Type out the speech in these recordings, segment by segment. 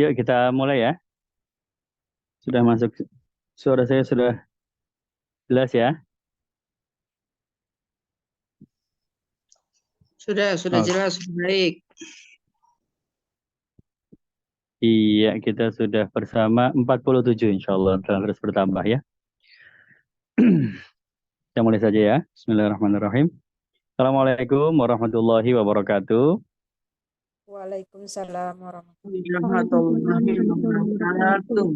Yuk kita mulai ya. Sudah masuk, suara saya sudah jelas ya. Sudah Oh, jelas, baik. iya, kita sudah bersama 47 insya Allah. Terus bertambah ya. Kita mulai saja ya. Bismillahirrahmanirrahim. Assalamualaikum warahmatullahi wabarakatuh. Waalaikumsalam Warahmatullahi wabarakatuh.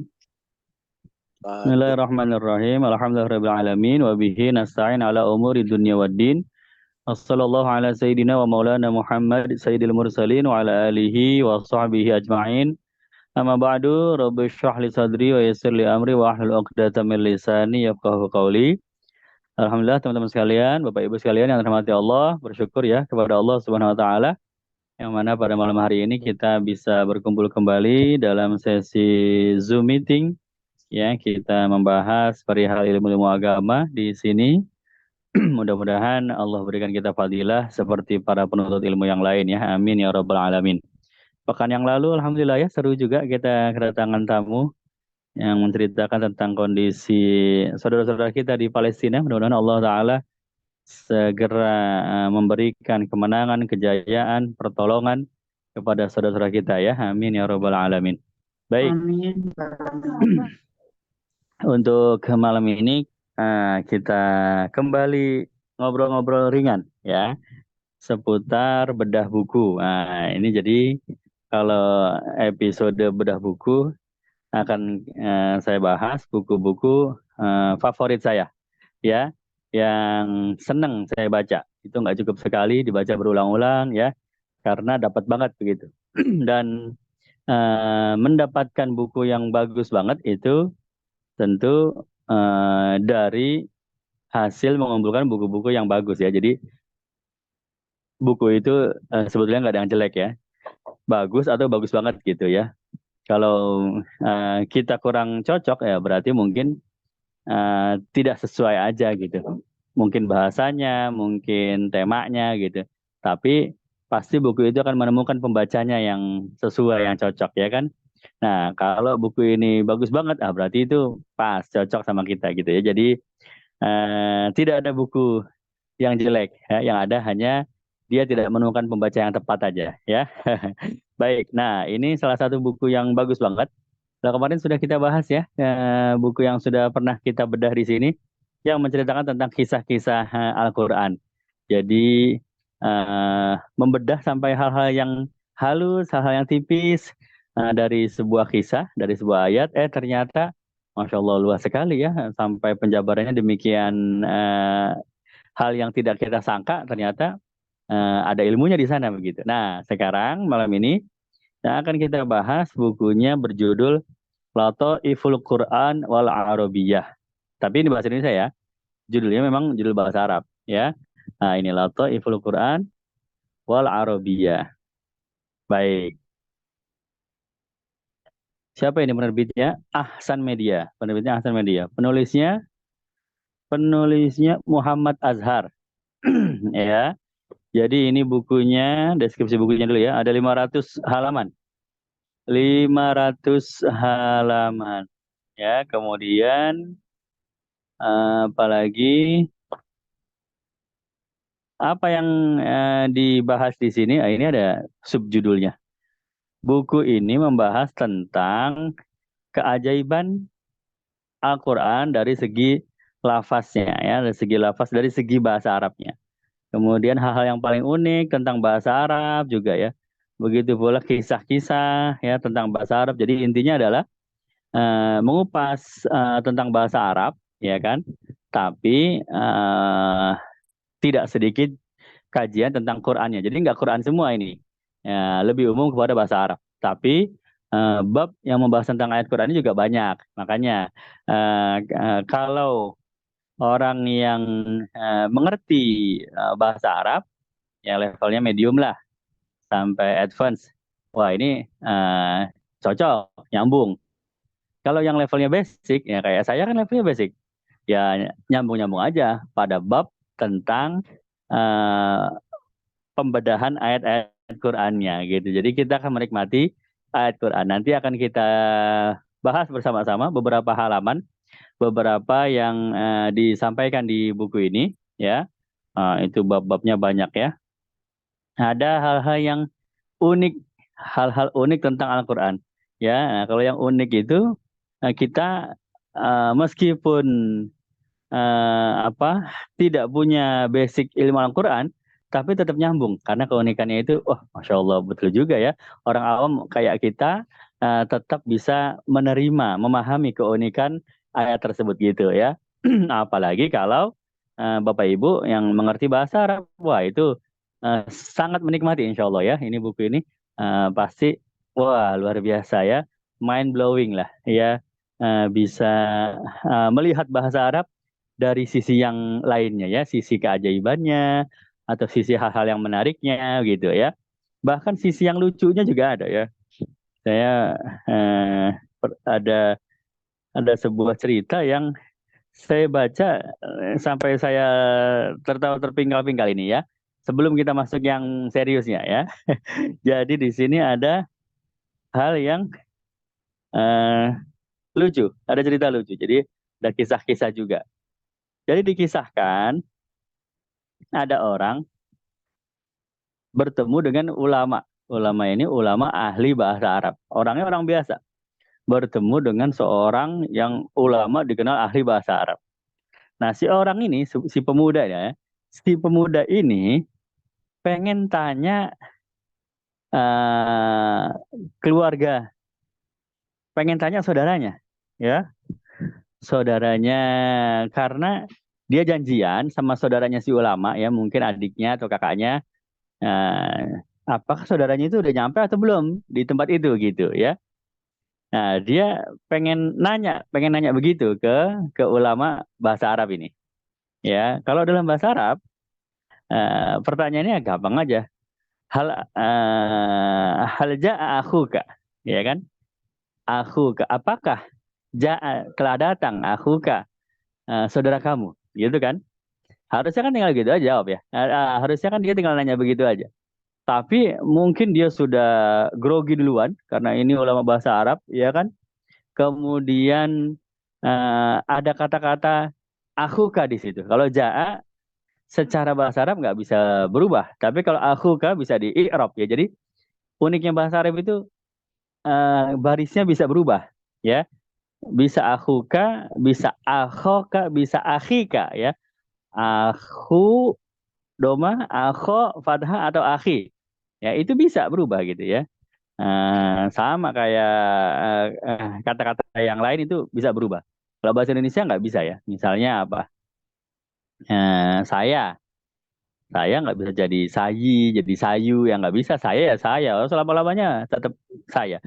Bismillahirrahmanirrahim. Alhamdulillahirrahmanirrahim. Wa bihi nasta'in ala umuri dunya waddin. Wassallallahu ala sayyidina wa maulana Muhammad sayyidil mursalin wa ala alihi wa sahbihi ajma'in. Amma ba'du, rabbi syrah li sadri wa yassir li amri wa ahlul 'uqdatam min lisani yafqahu qawli. Alhamdulillah teman-teman sekalian, Bapak Ibu sekalian yang dirahmati Allah, bersyukur ya kepada Allah Subhanahu wa taala yang mana pada malam hari ini kita bisa berkumpul kembali dalam sesi Zoom meeting ya, kita membahas perihal ilmu-ilmu agama di sini. Mudah-mudahan Allah berikan kita fadilah seperti para penuntut ilmu yang lain ya. Amin ya rabbal alamin. Pekan yang lalu alhamdulillah ya seru juga kita kedatangan tamu yang menceritakan tentang kondisi saudara-saudara kita di Palestina. Mudah-mudahan Allah Ta'ala segera memberikan kemenangan, kejayaan, pertolongan kepada saudara-saudara kita ya. Amin ya rabbal alamin. Baik. Amin. Untuk malam ini kita kembali ngobrol-ngobrol ringan ya seputar bedah buku. Nah, ini jadi kalau episode bedah buku akan saya bahas buku-buku favorit saya ya yang senang saya baca. Itu nggak cukup sekali dibaca berulang-ulang ya karena dapat banget begitu. Dan mendapatkan buku yang bagus banget itu tentu dari hasil mengumpulkan buku-buku yang bagus ya. Jadi buku itu sebetulnya nggak ada yang jelek ya. Bagus atau bagus banget gitu ya. Kalau kita kurang cocok ya berarti mungkin tidak sesuai aja gitu. Mungkin bahasanya, mungkin temanya gitu. Tapi pasti buku itu akan menemukan pembacanya yang sesuai, yang cocok ya kan. Nah kalau buku ini bagus banget, berarti itu pas cocok sama kita gitu ya. Jadi tidak ada buku yang jelek ya. Yang ada hanya dia tidak menemukan pembaca yang tepat aja ya. Baik, nah ini salah satu buku yang bagus banget. Nah, kemarin sudah kita bahas ya, buku yang sudah pernah kita bedah di sini, yang menceritakan tentang kisah-kisah Al-Quran. Jadi, membedah sampai hal-hal yang halus, hal-hal yang tipis, dari sebuah kisah, dari sebuah ayat, ternyata, Masya Allah luas sekali ya, sampai penjabarannya demikian hal yang tidak kita sangka, ternyata ada ilmunya di sana begitu. Nah, sekarang malam ini yang akan kita bahas bukunya berjudul Lataiful Quran wal Arabiyah. Tapi ini bahasa Indonesia ya. Judulnya memang judul bahasa Arab ya. Nah, ini Lataiful Quran wal Arabiyah. Baik. Siapa ini penerbitnya? Ahsan Media. Penerbitnya Ahsan Media. Penulisnya Muhammad Azhar. Ya. Jadi ini bukunya, deskripsi bukunya dulu ya. Ada 500 halaman. 500 halaman. Ya, kemudian apalagi apa yang dibahas di sini? Ini ada subjudulnya. Buku ini membahas tentang keajaiban Al-Quran dari segi lafaznya ya, dari segi lafaz, dari segi bahasa Arabnya. Kemudian hal-hal yang paling unik tentang bahasa Arab juga ya. Begitu pula kisah-kisah ya tentang bahasa Arab. Jadi intinya adalah mengupas tentang bahasa Arab ya kan. Tapi tidak sedikit kajian tentang Qurannya. Jadi nggak Quran semua ini. Ya, lebih umum kepada bahasa Arab. Tapi bab yang membahas tentang ayat Quran ini juga banyak. Makanya kalau orang yang mengerti bahasa Arab, yang levelnya medium lah sampai advance, wah ini cocok, nyambung. Kalau yang levelnya basic, ya kayak saya kan levelnya basic, ya nyambung-nyambung aja pada bab tentang eh, pembedahan ayat-ayat Qur'annya gitu. Jadi kita akan menikmati ayat Quran. Nanti akan kita bahas bersama-sama beberapa halaman, beberapa yang disampaikan di buku ini, ya. Itu bab-babnya banyak ya. Ada hal-hal yang unik, hal-hal unik tentang Al-Quran. Ya, nah, kalau yang unik itu kita meskipun tidak punya basic ilmu Al-Quran, tapi tetap nyambung karena keunikannya itu, wah, masya Allah betul juga ya. Orang awam kayak kita tetap bisa menerima, memahami keunikan ayat tersebut gitu ya. Apalagi kalau Bapak Ibu yang mengerti bahasa Arab, wah itu sangat menikmati insya Allah ya. Ini buku ini pasti wah luar biasa ya, mind blowing lah ya. Bisa melihat bahasa Arab dari sisi yang lainnya ya, sisi keajaibannya atau sisi hal-hal yang menariknya gitu ya. Bahkan sisi yang lucunya juga ada ya. Saya ada sebuah cerita yang saya baca sampai saya tertawa terpinggal-pinggal ini ya. Sebelum kita masuk yang seriusnya ya. Jadi di sini ada hal yang eh, lucu, ada cerita lucu. Jadi ada kisah-kisah juga. Jadi dikisahkan ada orang bertemu dengan ulama. Ulama ini ulama ahli bahasa Arab. Orangnya orang biasa. Bertemu dengan seorang yang ulama dikenal ahli bahasa Arab. Nah, si orang ini, si pemuda ya, si pemuda ini pengen tanya eh, keluarga, pengen tanya saudaranya, ya, saudaranya karena dia janjian sama saudaranya si ulama ya, mungkin adiknya atau kakaknya, eh, apakah saudaranya itu udah nyampe atau belum di tempat itu gitu ya. Nah, dia pengen nanya begitu ke ulama bahasa Arab ini. Ya, kalau dalam bahasa Arab, pertanyaannya gampang aja. Hal ja'a akhuka, ya kan? Akhuka, apakah telah datang akhuka, saudara kamu, gitu kan? Harusnya kan tinggal gitu aja jawab ya. Harusnya kan dia tinggal nanya begitu aja. Tapi mungkin dia sudah grogi duluan karena ini ulama bahasa Arab, ya kan? Kemudian ada kata-kata akhuka di situ. Kalau jaa secara bahasa Arab nggak bisa berubah, tapi kalau akhuka bisa di i'rab ya. Jadi uniknya bahasa Arab itu barisnya bisa berubah, ya. Bisa akhuka, bisa akhoka, bisa akhika ya. Akhu doma, akho fathah atau akhi. Ya, itu bisa berubah gitu ya. Sama kayak kata-kata yang lain itu bisa berubah. Kalau bahasa Indonesia nggak bisa ya. Misalnya apa? Saya nggak bisa jadi sayu, yang nggak bisa saya ya saya. Oh, selama-lamanya tetap saya.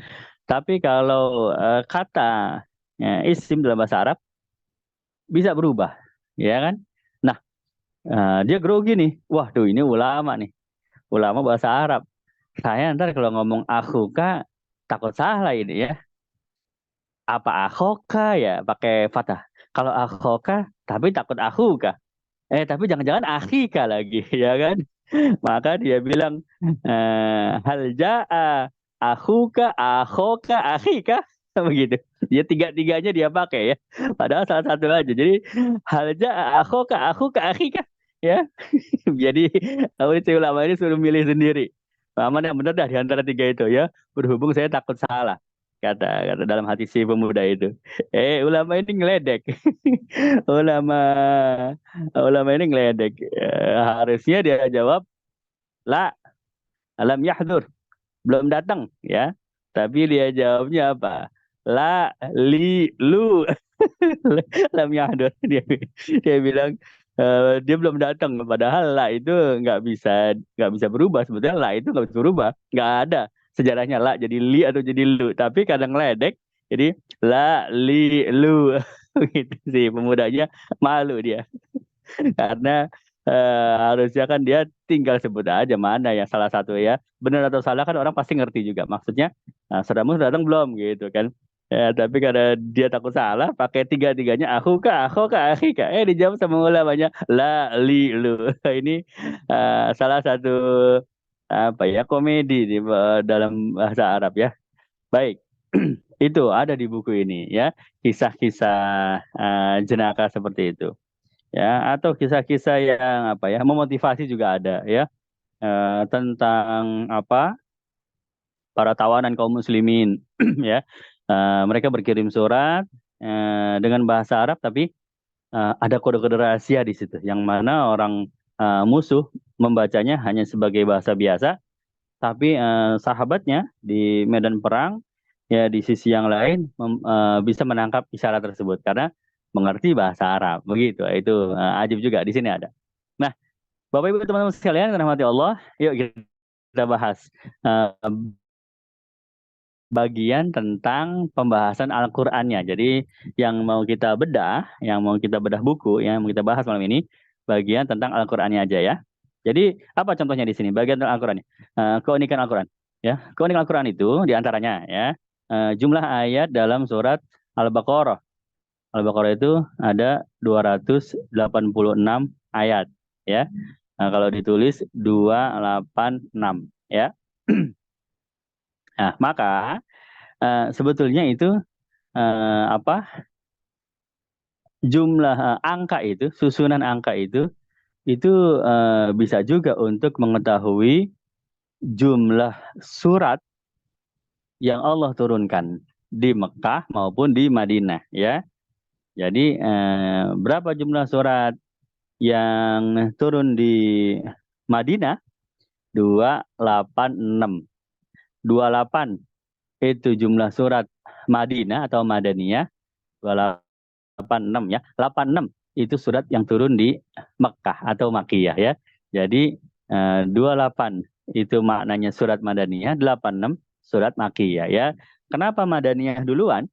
Tapi kalau kata isim dalam bahasa Arab bisa berubah, ya kan? Nah, dia grogi nih. Wah, tuh ini ulama nih, ulama bahasa Arab. Saya ntar kalau ngomong akhuka takut salah ini ya. Apa akhoka ya pakai fathah. Kalau akhoka tapi takut akhuka. Tapi jangan-jangan akhika lagi, ya kan? Maka dia bilang hal jaa akhuka akhoka akhika begitu. Dia tiga-tiganya dia pakai ya. Padahal salah satu aja. Jadi hal jaa akhoka akhuka akhika ya. Jadi si ulama ini suruh milih sendiri. Mana yang benar dah di antara tiga itu ya. Berhubung saya takut salah. Kata dalam hati si pemuda itu. Ulama ini ngeledek. Ulama ulama ini ngeledek. Harusnya dia jawab la alam yahdur, belum datang ya. Tapi dia jawabnya apa? La li lu lam yahdur. Dia bilang dia belum datang. Padahal la itu nggak bisa berubah. Sebetulnya la itu nggak bisa berubah. Nggak ada sejarahnya la jadi li atau jadi lu. Tapi kadang ledek. Jadi la li lu gitu sih, pemudanya malu dia. Karena harusnya kan dia tinggal sebut aja mana yang salah satu ya. Benar atau salah kan orang pasti ngerti juga. Maksudnya, saudaramu sudah datang belum gitu kan. Tapi karena dia takut salah, pakai tiga-tiganya aku kak, akhi kak. Dijawab sama ulamanya, la, li, lu. Ini salah satu apa ya komedi di dalam bahasa Arab ya. Baik. Itu ada di buku ini ya, kisah-kisah jenaka seperti itu. Ya, atau kisah-kisah yang apa ya, memotivasi juga ada ya. Tentang apa? Para tawanan kaum muslimin ya. Mereka berkirim surat dengan bahasa Arab tapi ada kode-kode rahasia di situ yang mana orang musuh membacanya hanya sebagai bahasa biasa, tapi sahabatnya di medan perang ya di sisi yang lain bisa menangkap isyarat tersebut karena mengerti bahasa Arab. Begitu. Itu ajib juga di sini ada. Nah, Bapak Ibu teman-teman sekalian yang dirahmati Allah, yuk kita bahas eh, bagian tentang pembahasan Al-Qur'annya. Jadi yang mau kita bedah buku, yang mau kita bahas malam ini bagian tentang Al-Qur'annya aja ya. Jadi apa contohnya di sini? Bagian tentang Al-Qur'annya. Keunikan Al-Qur'an ya. Keunikan Al-Qur'an itu diantaranya ya jumlah ayat dalam surat Al-Baqarah. Al-Baqarah itu ada 286 ayat ya. Nah, kalau ditulis 286 ya. Nah, maka sebetulnya itu apa jumlah angka itu, susunan angka itu bisa juga untuk mengetahui jumlah surat yang Allah turunkan di Mekah maupun di Madinah ya. Jadi berapa jumlah surat yang turun di Madinah? 286. 28 itu jumlah surat Madinah atau Madaniyah. 286 ya. 86 itu surat yang turun di Mekah atau Makkiyah ya. Jadi 28 itu maknanya surat Madaniyah, 86 surat Makkiyah ya. Kenapa Madaniyah duluan?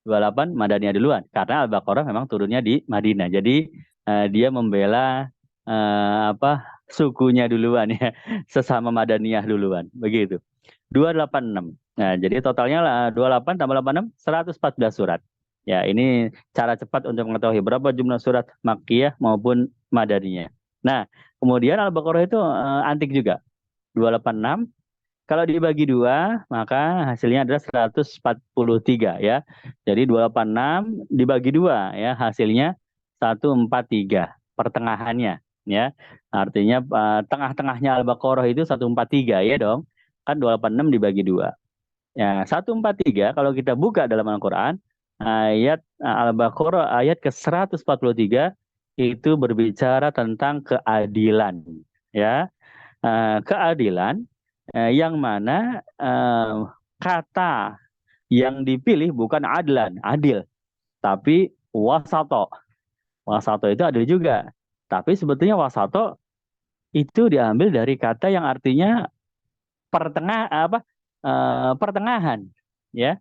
28 Madaniyah duluan karena Al-Baqarah memang turunnya di Madinah. Jadi dia membela apa sukunya duluan ya, sesama Madaniyah duluan. Begitu. 286. Nah, jadi totalnya 28 tambah 86 114 surat. Ya, ini cara cepat untuk mengetahui berapa jumlah surat Makkiyah maupun Madaniyah. Nah, kemudian Al-Baqarah itu antik juga. 286 kalau dibagi dua, maka hasilnya adalah 143 ya. Jadi 286 dibagi dua ya, hasilnya 143 pertengahannya ya. Artinya tengah-tengahnya Al-Baqarah itu 143 ya dong. Kan 286 dibagi dua. Ya, 143 kalau kita buka dalam Al-Qur'an ayat Al-Baqarah ayat ke-143 itu berbicara tentang keadilan ya. Keadilan yang mana kata yang dipilih bukan adlan, adil, tapi wasato. Wasato itu adil juga. Tapi sebetulnya wasato itu diambil dari kata yang artinya pertengahan, ya.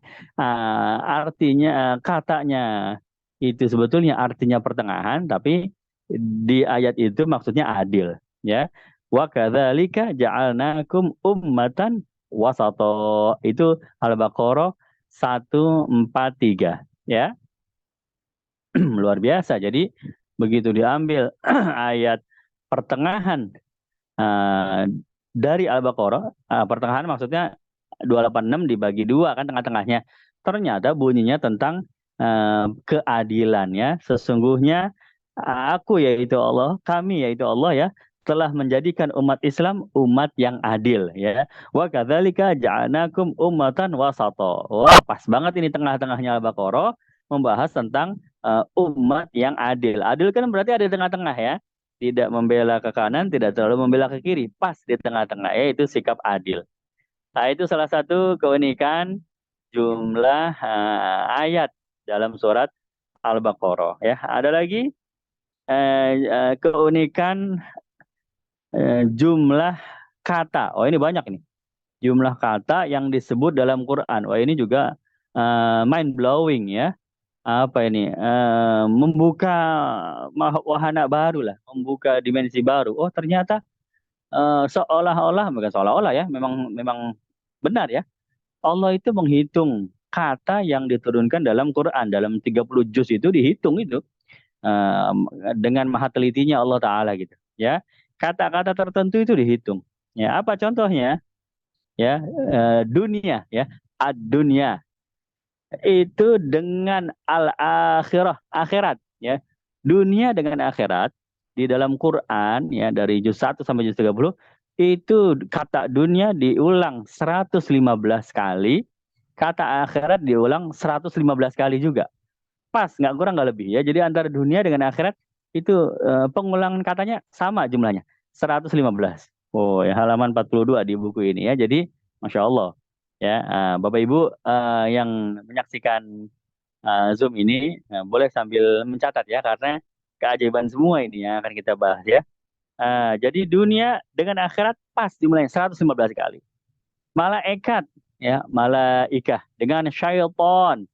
Artinya katanya itu sebetulnya artinya pertengahan, tapi di ayat itu maksudnya adil, ya. Wa kadzalika ja'alnakum ummatan wasato. Itu Al-Baqarah 143 ya. Luar biasa. Jadi begitu diambil ayat pertengahan eh, dari Al-Baqarah, pertengahan maksudnya 286 dibagi dua kan tengah-tengahnya. Ternyata bunyinya tentang keadilan ya. Sesungguhnya aku yaitu Allah, kami yaitu Allah ya, telah menjadikan umat Islam umat yang adil ya. Wa kadzalika ja'alnakum ummatan wasato. Wah, pas banget ini tengah-tengahnya Al-Baqarah membahas tentang umat yang adil. Adil kan berarti ada di tengah-tengah ya. Tidak membela ke kanan, tidak terlalu membela ke kiri, pas di tengah-tengah, yaitu sikap adil. Nah, itu salah satu keunikan jumlah ayat dalam surat Al-Baqarah. Ya, ada lagi keunikan jumlah kata. Oh, ini banyak nih. Jumlah kata yang disebut dalam Quran. Wah, ini juga mind blowing ya. Apa ini? Membuka wahana baru lah, membuka dimensi baru. Oh, ternyata seolah-olah, bukan seolah-olah ya, memang memang benar ya. Allah itu menghitung kata yang diturunkan dalam Quran, dalam 30 juz itu dihitung itu eh, dengan maha telitinya Allah Ta'ala gitu. Ya, kata-kata tertentu itu dihitung. Ya, apa contohnya? Ya, dunia ya. ad-dunya. Itu dengan al-akhirah, akhirat ya. Dunia dengan akhirat di dalam Quran ya dari juz 1 sampai juz 30 itu kata dunia diulang 115 kali, kata akhirat diulang 115 kali juga. Pas, nggak kurang nggak lebih ya. Jadi antara dunia dengan akhirat itu pengulangan katanya sama jumlahnya, 115. Oh, ya halaman 42 di buku ini ya. Jadi Masya Allah ya, Bapak Ibu yang menyaksikan Zoom ini boleh sambil mencatat ya karena keajaiban semua ini yang akan kita bahas ya. Jadi dunia dengan akhirat pas jumlahnya 115 kali. Malaikat ya, malaikah dengan syaitan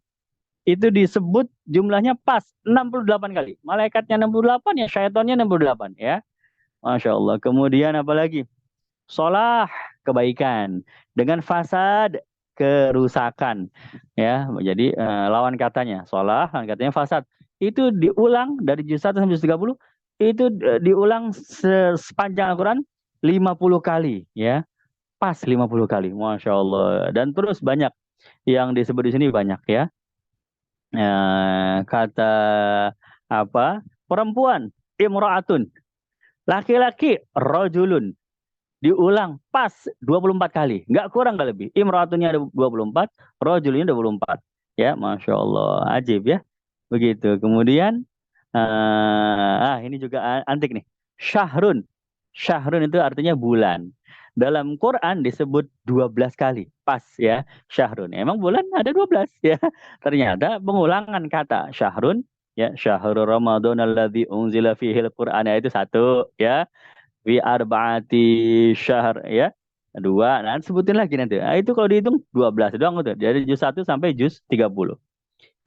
itu disebut jumlahnya pas 68 kali. Malaikatnya 68 ya, syaitannya 68 ya. Masya Allah. Kemudian apa lagi? Solah, kebaikan. Dengan fasad, kerusakan. Ya, jadi lawan katanya. Solah, lawan katanya fasad. Itu diulang dari juz 1 sampai juz 30. Itu diulang sepanjang Al-Quran 50 kali. Ya, pas 50 kali. Masya Allah. Dan terus banyak yang disebut di sini banyak ya. Kata apa? Perempuan, imra'atun. Laki-laki, rojulun. Diulang pas 24 kali. Nggak kurang nggak lebih. Imra'atunnya ada 24, rojulunnya 24. Ya, Masya Allah. Ajib ya. Begitu. Kemudian, ini juga antik nih. Syahrun. Syahrun itu artinya bulan. Dalam Quran disebut 12 kali. Pas ya, syahrun. Emang bulan ada 12 ya. Ternyata pengulangan kata syahrun, ya, syahrul Ramadan alladzi unzila fihil Qur'an, itu satu ya. Fi arba'ati syahr ya. Dua, nah sebutin lagi nanti. Itu kalau dihitung 12 doang tuh. Dari juz 1 sampai juz 30.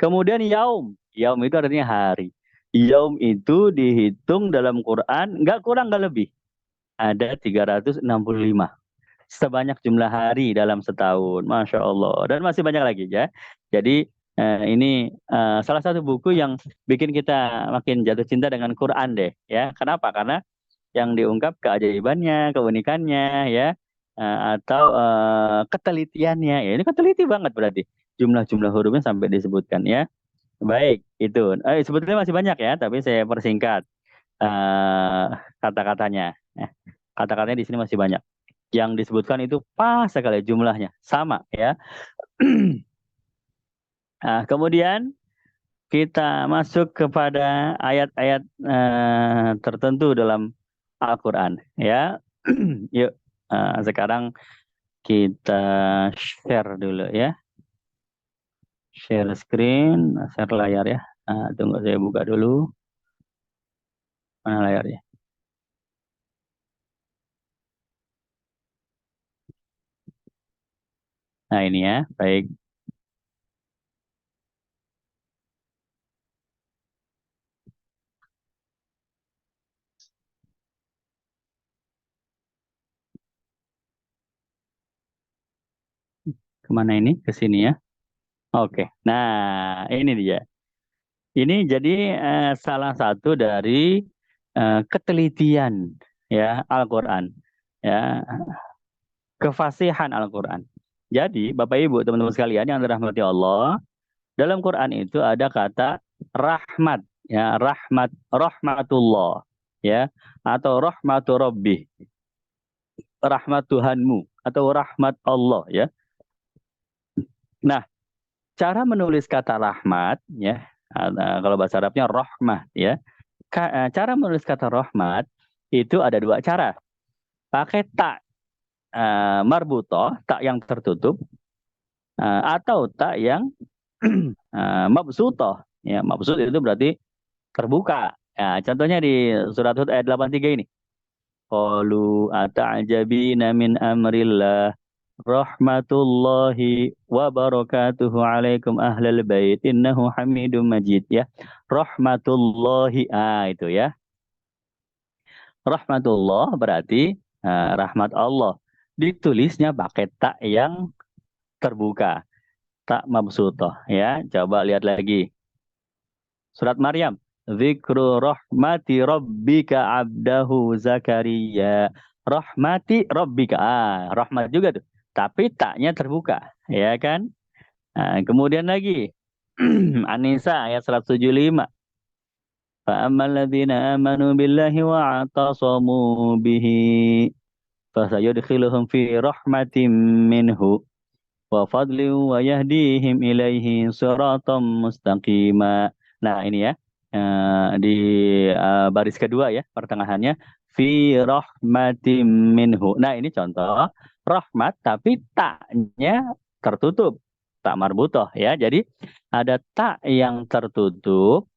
Kemudian yaum. Yaum itu artinya hari. Yaum itu dihitung dalam Quran nggak kurang nggak lebih. Ada 365. Sebanyak jumlah hari dalam setahun. Masya Allah. Dan masih banyak lagi ya. Jadi ini salah satu buku yang bikin kita makin jatuh cinta dengan Quran deh. Ya, kenapa? Karena yang diungkap keajaibannya, keunikannya ya, atau ketelitiannya. Ya, ini keteliti banget berarti. Jumlah-jumlah hurufnya sampai disebutkan ya. Baik, itu. Sebetulnya masih banyak ya, tapi saya persingkat eh, kata-katanya. Kata-katanya di sini masih banyak. Yang disebutkan itu pas sekali jumlahnya, sama ya. Kemudian kita masuk kepada ayat-ayat tertentu dalam Al-Quran ya. Yuk, sekarang kita share dulu ya. Share screen, share layar ya. Tunggu saya buka dulu. Mana layarnya? Nah ini ya, baik. Kemana ini? Ke sini ya. Oke. Nah ini dia. Ini jadi salah satu dari ketelitian ya Al-Quran. Ya, kefasihan Al-Quran. Jadi Bapak Ibu teman-teman sekalian yang dirahmati Allah, dalam Quran itu ada kata rahmat ya, rahmatullah ya, atau rahmatu rabbi, rahmat Tuhanmu atau rahmat Allah ya. Nah, cara menulis kata rahmat ya, kalau bahasa Arabnya rahmah ya. Cara menulis kata rahmat itu ada dua cara. Pakai tak marbutoh, tak yang tertutup, atau tak yang mabsutoh. Ya, mabsut itu berarti terbuka. Ya, contohnya di surat Hud ayat 83 ini. Qalu ata'jabina min amrillah rahmatullahi wa barakatuhu alaikum ahlal bait innahu hamidum majid ya. Rahmatullahi, itu ya. Rahmatullah berarti rahmat Allah. Ditulisnya pakai tak yang terbuka, tak mabsutoh ya. Coba lihat lagi. Surat Maryam. Zikru rahmati rabbika abdahu Zakaria. Rahmati rabbika. Rahmat juga tuh. tapi taknya terbuka, ya kan? Nah, kemudian lagi An-Nisa ayat 175. فَأَمَّا الَّذِينَ آمَنُوا بِاللَّهِ وَاعْتَصَمُوا بِهِ فَسَيُدْخِلُهُمْ فِي رَحْمَةٍ مِّنْهُ وَفَضْلٍ وَيَهْدِيهِمْ إِلَيْهِ صِرَاطًا مُسْتَقِيمًا. Nah, ini ya. Di baris kedua ya, pertengahannya fi rahmatim minhu. Nah, ini contoh rahmat tapi taknya tertutup. Tak marbutoh ya. Jadi ada tak yang tertutup,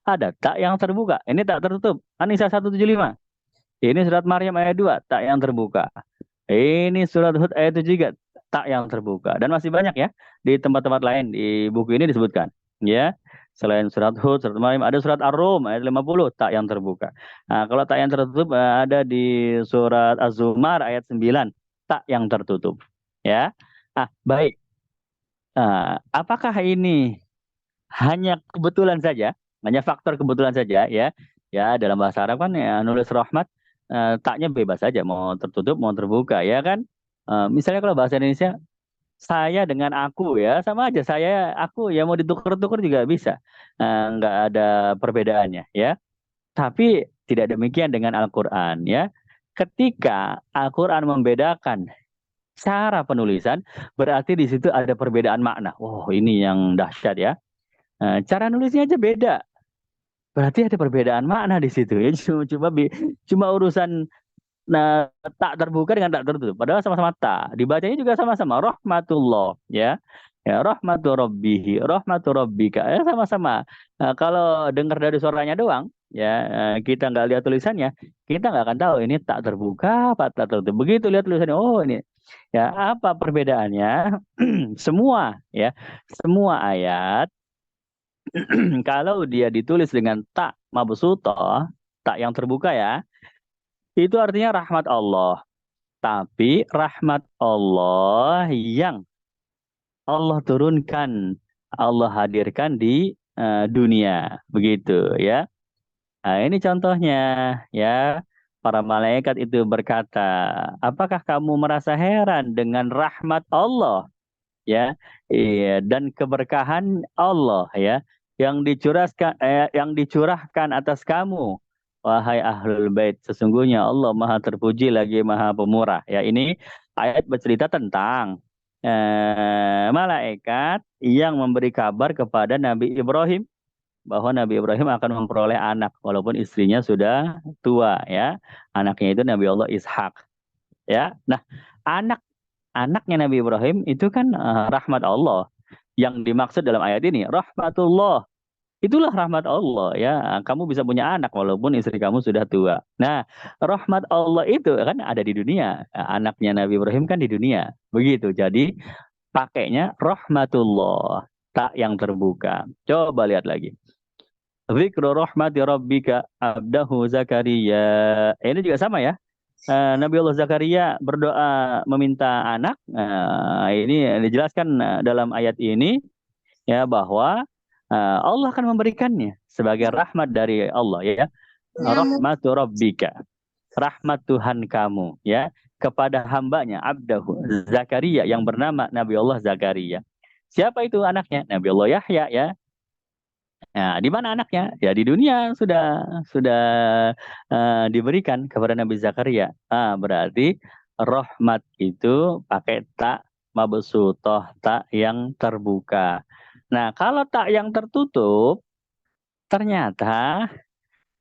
ada tak yang terbuka. Ini tak tertutup. An-Nisa 175. Ini surat Maryam ayat 2, tak yang terbuka. Ini surat Hud ayat 7 juga, tak yang terbuka. Dan masih banyak ya, di tempat-tempat lain, di buku ini disebutkan. Ya, selain surat Hud, surat Maryam, ada surat Ar-Rum ayat 50, tak yang terbuka. Nah, kalau tak yang tertutup ada di surat Az-Zumar ayat 9, tak yang tertutup. Ya, baik. Apakah ini hanya kebetulan saja, hanya faktor kebetulan saja ya? Ya, dalam bahasa Arab kan ya, nulis rahmat taknya bebas saja, mau tertutup mau terbuka ya kan. Misalnya kalau bahasa Indonesia saya dengan aku ya sama aja, saya aku ya mau ditukar-tukar juga bisa. Nggak ada perbedaannya ya, tapi tidak demikian dengan Al-Quran ya. Ketika Al-Quran membedakan cara penulisan, berarti di situ ada perbedaan makna. Oh, ini yang dahsyat ya. Cara nulisnya aja beda, berarti ada perbedaan makna di situ ya. Cuma urusan tak terbuka dengan tak tertutup. Padahal sama-sama tak. Dibacanya juga sama-sama rahmatullah ya. Ya, rahmatu rabbihi, rahmatu rabbika. Ya, sama-sama. Kalau dengar dari suaranya doang, ya kita nggak lihat tulisannya, kita nggak akan tahu ini tak terbuka apa tak tertutup. Begitu lihat tulisannya, oh ini. Ya, apa perbedaannya? Semua ya, semua ayat kalau dia ditulis dengan tak mabsutoh, tak yang terbuka ya, itu artinya rahmat Allah. Tapi rahmat Allah yang Allah turunkan, Allah hadirkan di dunia, begitu ya. Nah, ini contohnya ya. Para malaikat itu berkata, apakah kamu merasa heran dengan rahmat Allah ya, iya, dan keberkahan Allah ya, yang dicurahkan atas kamu wahai ahlul bait, sesungguhnya Allah maha terpuji lagi maha pemurah ya. Ini ayat bercerita tentang malaikat yang memberi kabar kepada Nabi Ibrahim bahwa Nabi Ibrahim akan memperoleh anak walaupun istrinya sudah tua ya. Anaknya itu Nabi Allah Ishak ya. Nah, anak anaknya Nabi Ibrahim itu kan rahmat Allah. Yang dimaksud dalam ayat ini rahmatullah. Itulah rahmat Allah ya. Kamu bisa punya anak walaupun istri kamu sudah tua. Nah, rahmat Allah itu kan ada di dunia. Anaknya Nabi Ibrahim kan di dunia. Begitu. Jadi pakainya rahmatullah, tak yang terbuka. Coba lihat lagi. Zikru rahmati rabbika abdahu Zakaria. Ini juga sama ya. Nabi Allah Zakaria berdoa meminta anak. Ini dijelaskan dalam ayat ini ya bahwa Allah akan memberikannya sebagai rahmat dari Allah ya. Rahmatu rabbika, rahmat Tuhan kamu ya kepada hambanya abdahu Zakaria yang bernama Nabi Allah Zakaria. Siapa itu anaknya? Nabi Allah Yahya ya. Nah, di mana anaknya? Ya di dunia sudah diberikan kepada Nabi Zakaria. Berarti rahmat itu pakai tak mabsutoh, tak yang terbuka. Nah, kalau tak yang tertutup, ternyata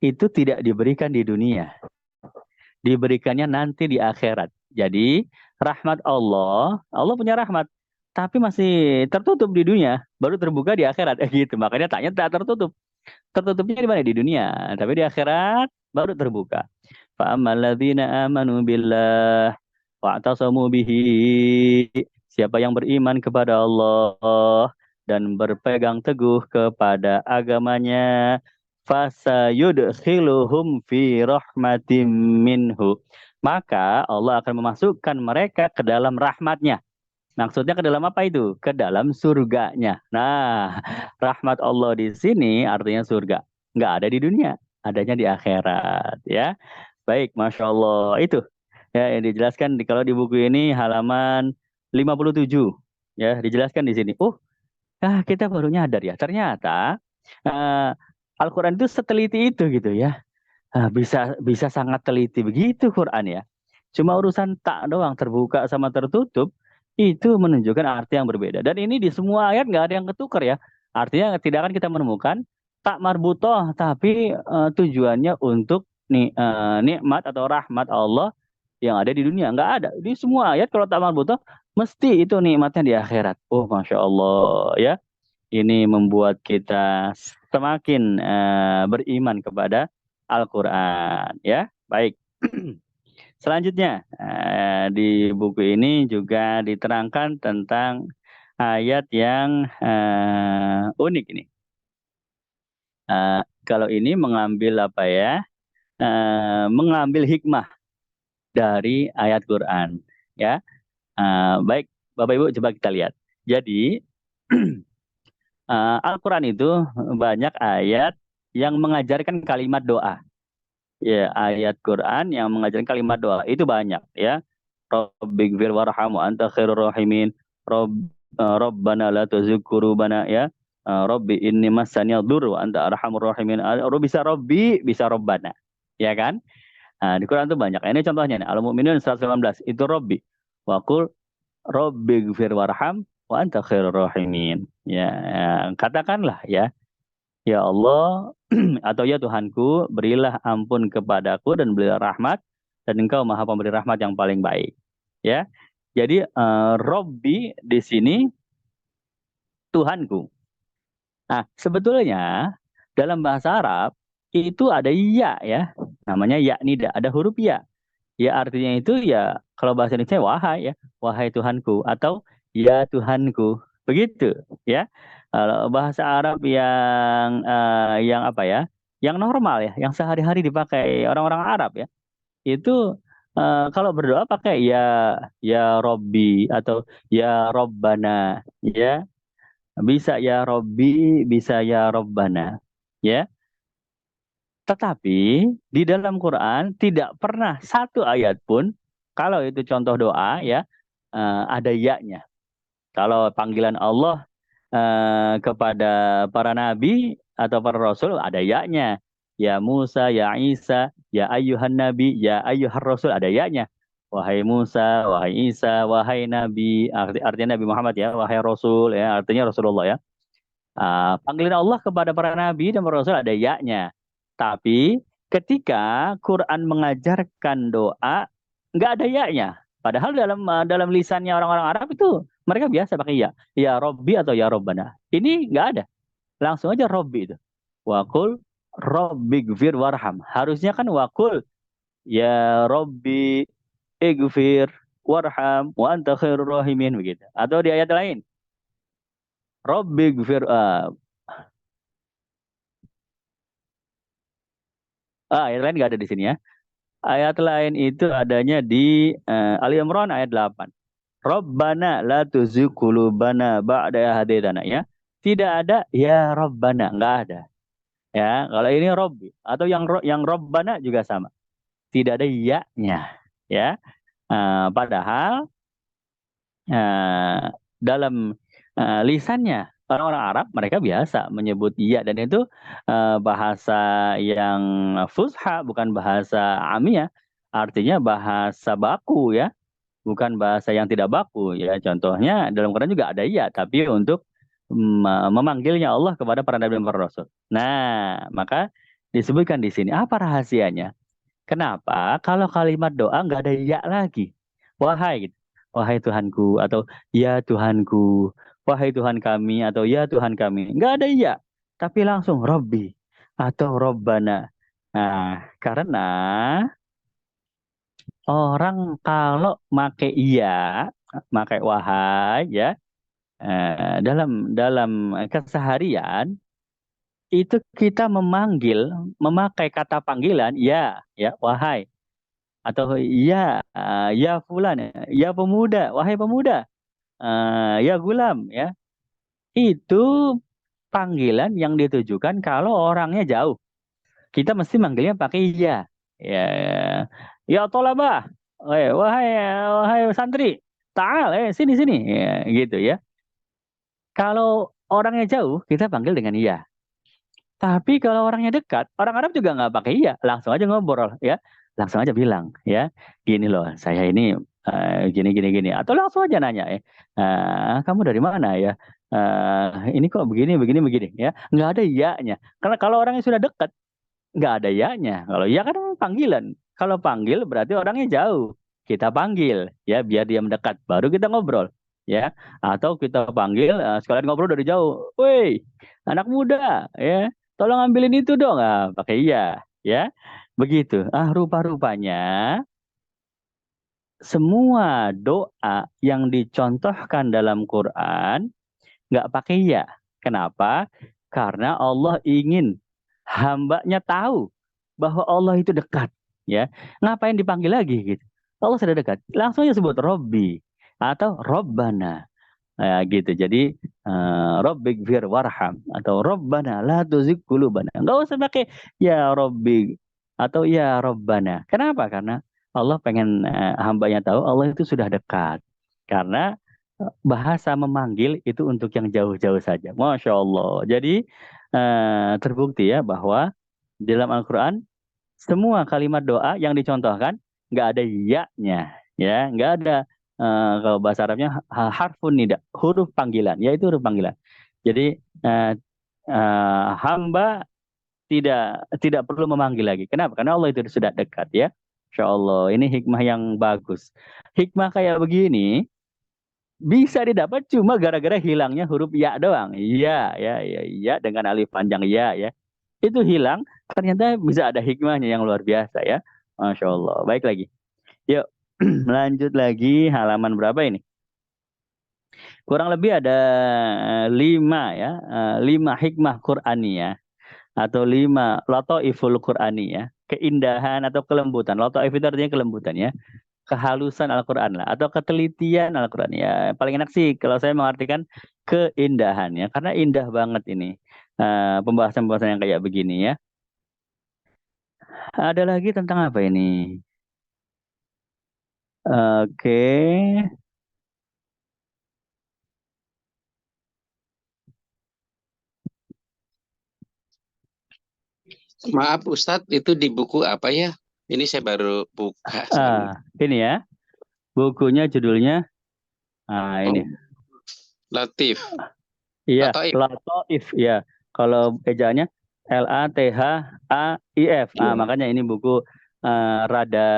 itu tidak diberikan di dunia. Diberikannya nanti di akhirat. Jadi, rahmat Allah, Allah punya rahmat, tapi masih tertutup di dunia, baru terbuka di akhirat. Gitu. Makanya taknya tak tertutup. Tertutupnya di mana? Di dunia. Tapi di akhirat baru terbuka. Fa'amalladzina amanu billah wa'tasamu bihi. Siapa yang beriman kepada Allah dan berpegang teguh kepada agamanya, fasayudkhiluhum fi rahmatim minhu. Maka Allah akan memasukkan mereka ke dalam rahmatnya. Maksudnya ke dalam apa itu? Ke dalam surganya. Nah, rahmat Allah di sini artinya surga. Nggak ada di dunia, adanya di akhirat. Ya, baik, masya Allah itu. Ya, yang dijelaskan kalau di buku ini halaman 57 ya, dijelaskan di sini. Oh, kita baru nyadar ya. Ternyata eh, Al-Qur'an itu seteliti itu gitu ya. Bisa bisa sangat teliti begitu Quran ya. Cuma urusan tak doang terbuka sama tertutup itu menunjukkan arti yang berbeda. Dan ini di semua ayat nggak ada yang ketukar ya. Artinya tidak akan kita menemukan tak marbutoh tapi tujuannya untuk nikmat atau rahmat Allah yang ada di dunia. Nggak ada. Di semua ayat kalau tak marbutoh mesti itu nikmatnya di akhirat. Oh, Masya Allah ya. Ini membuat kita semakin beriman kepada Al-Quran. Ya, baik. Selanjutnya, di buku ini juga diterangkan tentang ayat yang unik ini. Kalau ini mengambil apa ya? Mengambil hikmah dari ayat Quran. Ya, baik, Bapak Ibu coba kita lihat. Jadi Al-Quran itu banyak ayat yang mengajarkan kalimat doa. Ya, ayat Quran yang mengajarkan kalimat doa itu banyak ya. Rabbighfir warham wa anta khairur rahimin. Rabbana la tuzigh qulubana ya. Rabbi inni massani dhurru wa anta arhamur rahimin. Bisa Rabbi, bisa Rabbana. Ya kan? Di Quran itu banyak. Ini contohnya nih, Al-Mu'minun 118 itu Rabbi. Wa qul Rabbighfir warham wa anta khairur rahimin. Ya, katakanlah ya, ya Allah atau ya Tuhanku, berilah ampun kepadaku dan berilah rahmat dan Engkau Maha Pemberi rahmat yang paling baik. Ya. Jadi Robbi di sini Tuhanku. Nah, sebetulnya dalam bahasa Arab itu ada ya ya. Namanya ya nida, ada huruf ya. Ya artinya itu ya kalau bahasa Indonesia wahai ya, wahai Tuhanku atau ya Tuhanku. Begitu ya. Kalau bahasa Arab yang apa ya? Yang normal ya, yang sehari-hari dipakai orang-orang Arab ya. Itu kalau berdoa pakai ya Robbi atau ya Robbana ya. Bisa ya Robbi, bisa ya Robbana. Ya. Tetapi di dalam Quran tidak pernah satu ayat pun kalau itu contoh doa ya ada ya-nya. Kalau panggilan Allah kepada para nabi atau para rasul ada ya-nya. Ya Musa, ya Isa, ya ayyuhan nabi, ya ayyuhar rasul ada ya-nya. Wahai Musa, wahai Isa, wahai nabi, artinya Nabi Muhammad ya, wahai rasul ya, artinya Rasulullah ya. Panggilan Allah kepada para nabi dan para rasul ada ya-nya. Tapi ketika Quran mengajarkan doa, nggak ada ya-nya. Padahal dalam lisannya orang-orang Arab itu mereka biasa pakai ya. Ya Robbi atau ya Robbana. Ini nggak ada. Langsung aja Robbi itu. Wakul Robbi gfir warham. Harusnya kan wakul ya Robbi igfir warham wa anta khairur rahimin begitu. Atau di ayat lain. Robbi gfir ayat lain nggak ada di sini ya. Ayat lain itu adanya di Ali Imran ayat 8. Rabbana la tuzigh qulubana ba'da idh hadaitana ya. Tidak ada ya Rabbana, nggak ada. Ya, kalau ini Robbi atau yang Rabbana juga sama. Tidak ada ya-nya. Ya. Padahal eh, dalam lisannya orang-orang Arab mereka biasa menyebut iya dan itu bahasa yang fusha bukan bahasa amiyah artinya bahasa baku ya bukan bahasa yang tidak baku ya contohnya dalam Quran juga ada iya tapi untuk memanggilnya Allah kepada para nabi dan para rasul. Nah maka disebutkan di sini apa rahasianya. Kenapa? Kalau kalimat doa nggak ada ya lagi. Wahai gitu. Wahai Tuhanku atau ya Tuhanku, wahai Tuhan kami atau ya Tuhan kami. Nggak ada ya. Tapi langsung Robbi atau Robbana. Nah, karena orang kalau make iya, make wahai ya, dalam dalam keseharian itu kita memakai kata panggilan ya, ya wahai atau ya fulan ya pemuda wahai pemuda ya gulam ya itu panggilan yang ditujukan kalau orangnya jauh kita mesti manggilnya pakai ya ya tolabah wahai santri, sini sini, ya, gitu ya. Kalau orangnya jauh, kita panggil dengan iya. Tapi kalau orangnya dekat, orang Arab juga nggak pakai iya, langsung aja ngobrol ya, langsung aja bilang ya, gini loh, saya ini gini gini gini, atau langsung aja nanya ya, kamu dari mana ya, ini kok begini begini begini ya, nggak ada iya-nya. Karena kalau orangnya sudah dekat, nggak ada ya-nya. Kalau ya kan panggilan. Kalau panggil berarti orangnya jauh. Kita panggil ya biar dia mendekat. Baru kita ngobrol ya. Atau kita panggil sekalian ngobrol dari jauh. Woi, anak muda ya. Tolong ambilin itu dong. Pakai iya ya. Begitu. Rupa-rupanya semua doa yang dicontohkan dalam Quran nggak pakai iya. Kenapa? Karena Allah ingin hambanya tahu bahwa Allah itu dekat. Ya, ngapain dipanggil lagi gitu? Allah sudah dekat. Langsung aja sebut Robbi atau Robbana. Gitu. Jadi Robbik fir warham atau Robbana la tuzigh qulubana. Enggak usah pakai ya Robbi atau ya Robbana. Kenapa? Karena Allah pengen hambanya tahu Allah itu sudah dekat. Karena bahasa memanggil itu untuk yang jauh-jauh saja. Masya Allah. Jadi terbukti ya bahwa di dalam Al-Quran semua kalimat doa yang dicontohkan nggak ada ya-nya, ya, nggak ada kalau bahasa Arabnya harfun nida, huruf panggilan, yaitu huruf panggilan. Jadi eh, hamba tidak tidak perlu memanggil lagi. Kenapa? Karena Allah itu sudah dekat ya. Insya Allah, ini hikmah yang bagus. Hikmah kayak begini bisa didapat cuma gara-gara hilangnya huruf ya doang. Iya, ya, ya, ya dengan alif panjang ya, ya. Itu hilang, ternyata bisa ada hikmahnya yang luar biasa ya. Masya Allah. Baik lagi. Yuk, lanjut lagi halaman berapa ini? Kurang lebih ada 5 ya, 5 hikmah Qur'aniyah atau 5 lataiful Qur'aniyah, keindahan atau kelembutan. Lataif itu artinya kelembutan ya, kehalusan Al-Qur'an lah atau ketelitian Al-Qur'an ya. Paling enak sih kalau saya mengartikan keindahannya karena indah banget ini. Pembahasan-pembahasan yang kayak begini ya. Ada lagi tentang apa ini? Oke. Maaf Ustadz, itu di buku apa ya? Ini saya baru buka soalnya. Ini ya. Bukunya judulnya ini. Oh, Latif. Iya, Lataif. Lataif ya. Kalau ejaannya LathAIF. Iya. Makanya ini buku rada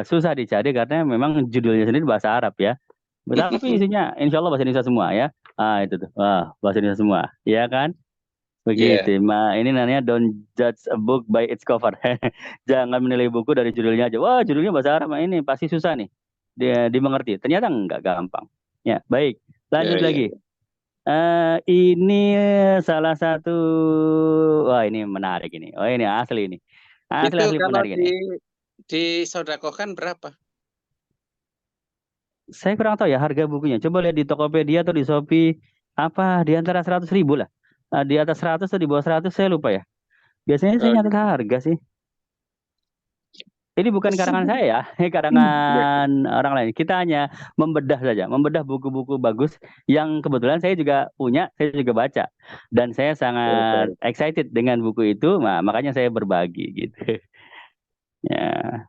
susah dicari karena memang judulnya sendiri bahasa Arab ya. Tapi isinya insya Allah bahasa Indonesia semua ya. Itu tuh. Wah, bahasa Indonesia semua. Iya kan? Begitu. Iya. Ini namanya don't judge a book by its cover. Jangan menilai buku dari judulnya aja. Wah, judulnya bahasa Arab ini pasti susah nih. Dia dimengerti. Ternyata enggak gampang. Ya, baik. Iya, Lanjut iya. lagi. Ini salah satu, wah ini menarik ini. Oh ini asli ini. Asli Itu asli kalau menarik ini. disodakokan berapa? Saya kurang tahu ya harga bukunya. Coba lihat di Tokopedia atau di Shopee apa di antara 100.000 lah. Di atas 100 atau di bawah 100 saya lupa ya. Biasanya saya Oh, nyatet harga sih. Ini bukan karangan saya ya, ini iya. karangan orang lain. Kita hanya membedah saja, membedah buku-buku bagus yang kebetulan saya juga punya, saya juga baca. Dan saya sangat Oke. excited dengan buku itu, makanya saya berbagi gitu. Ya,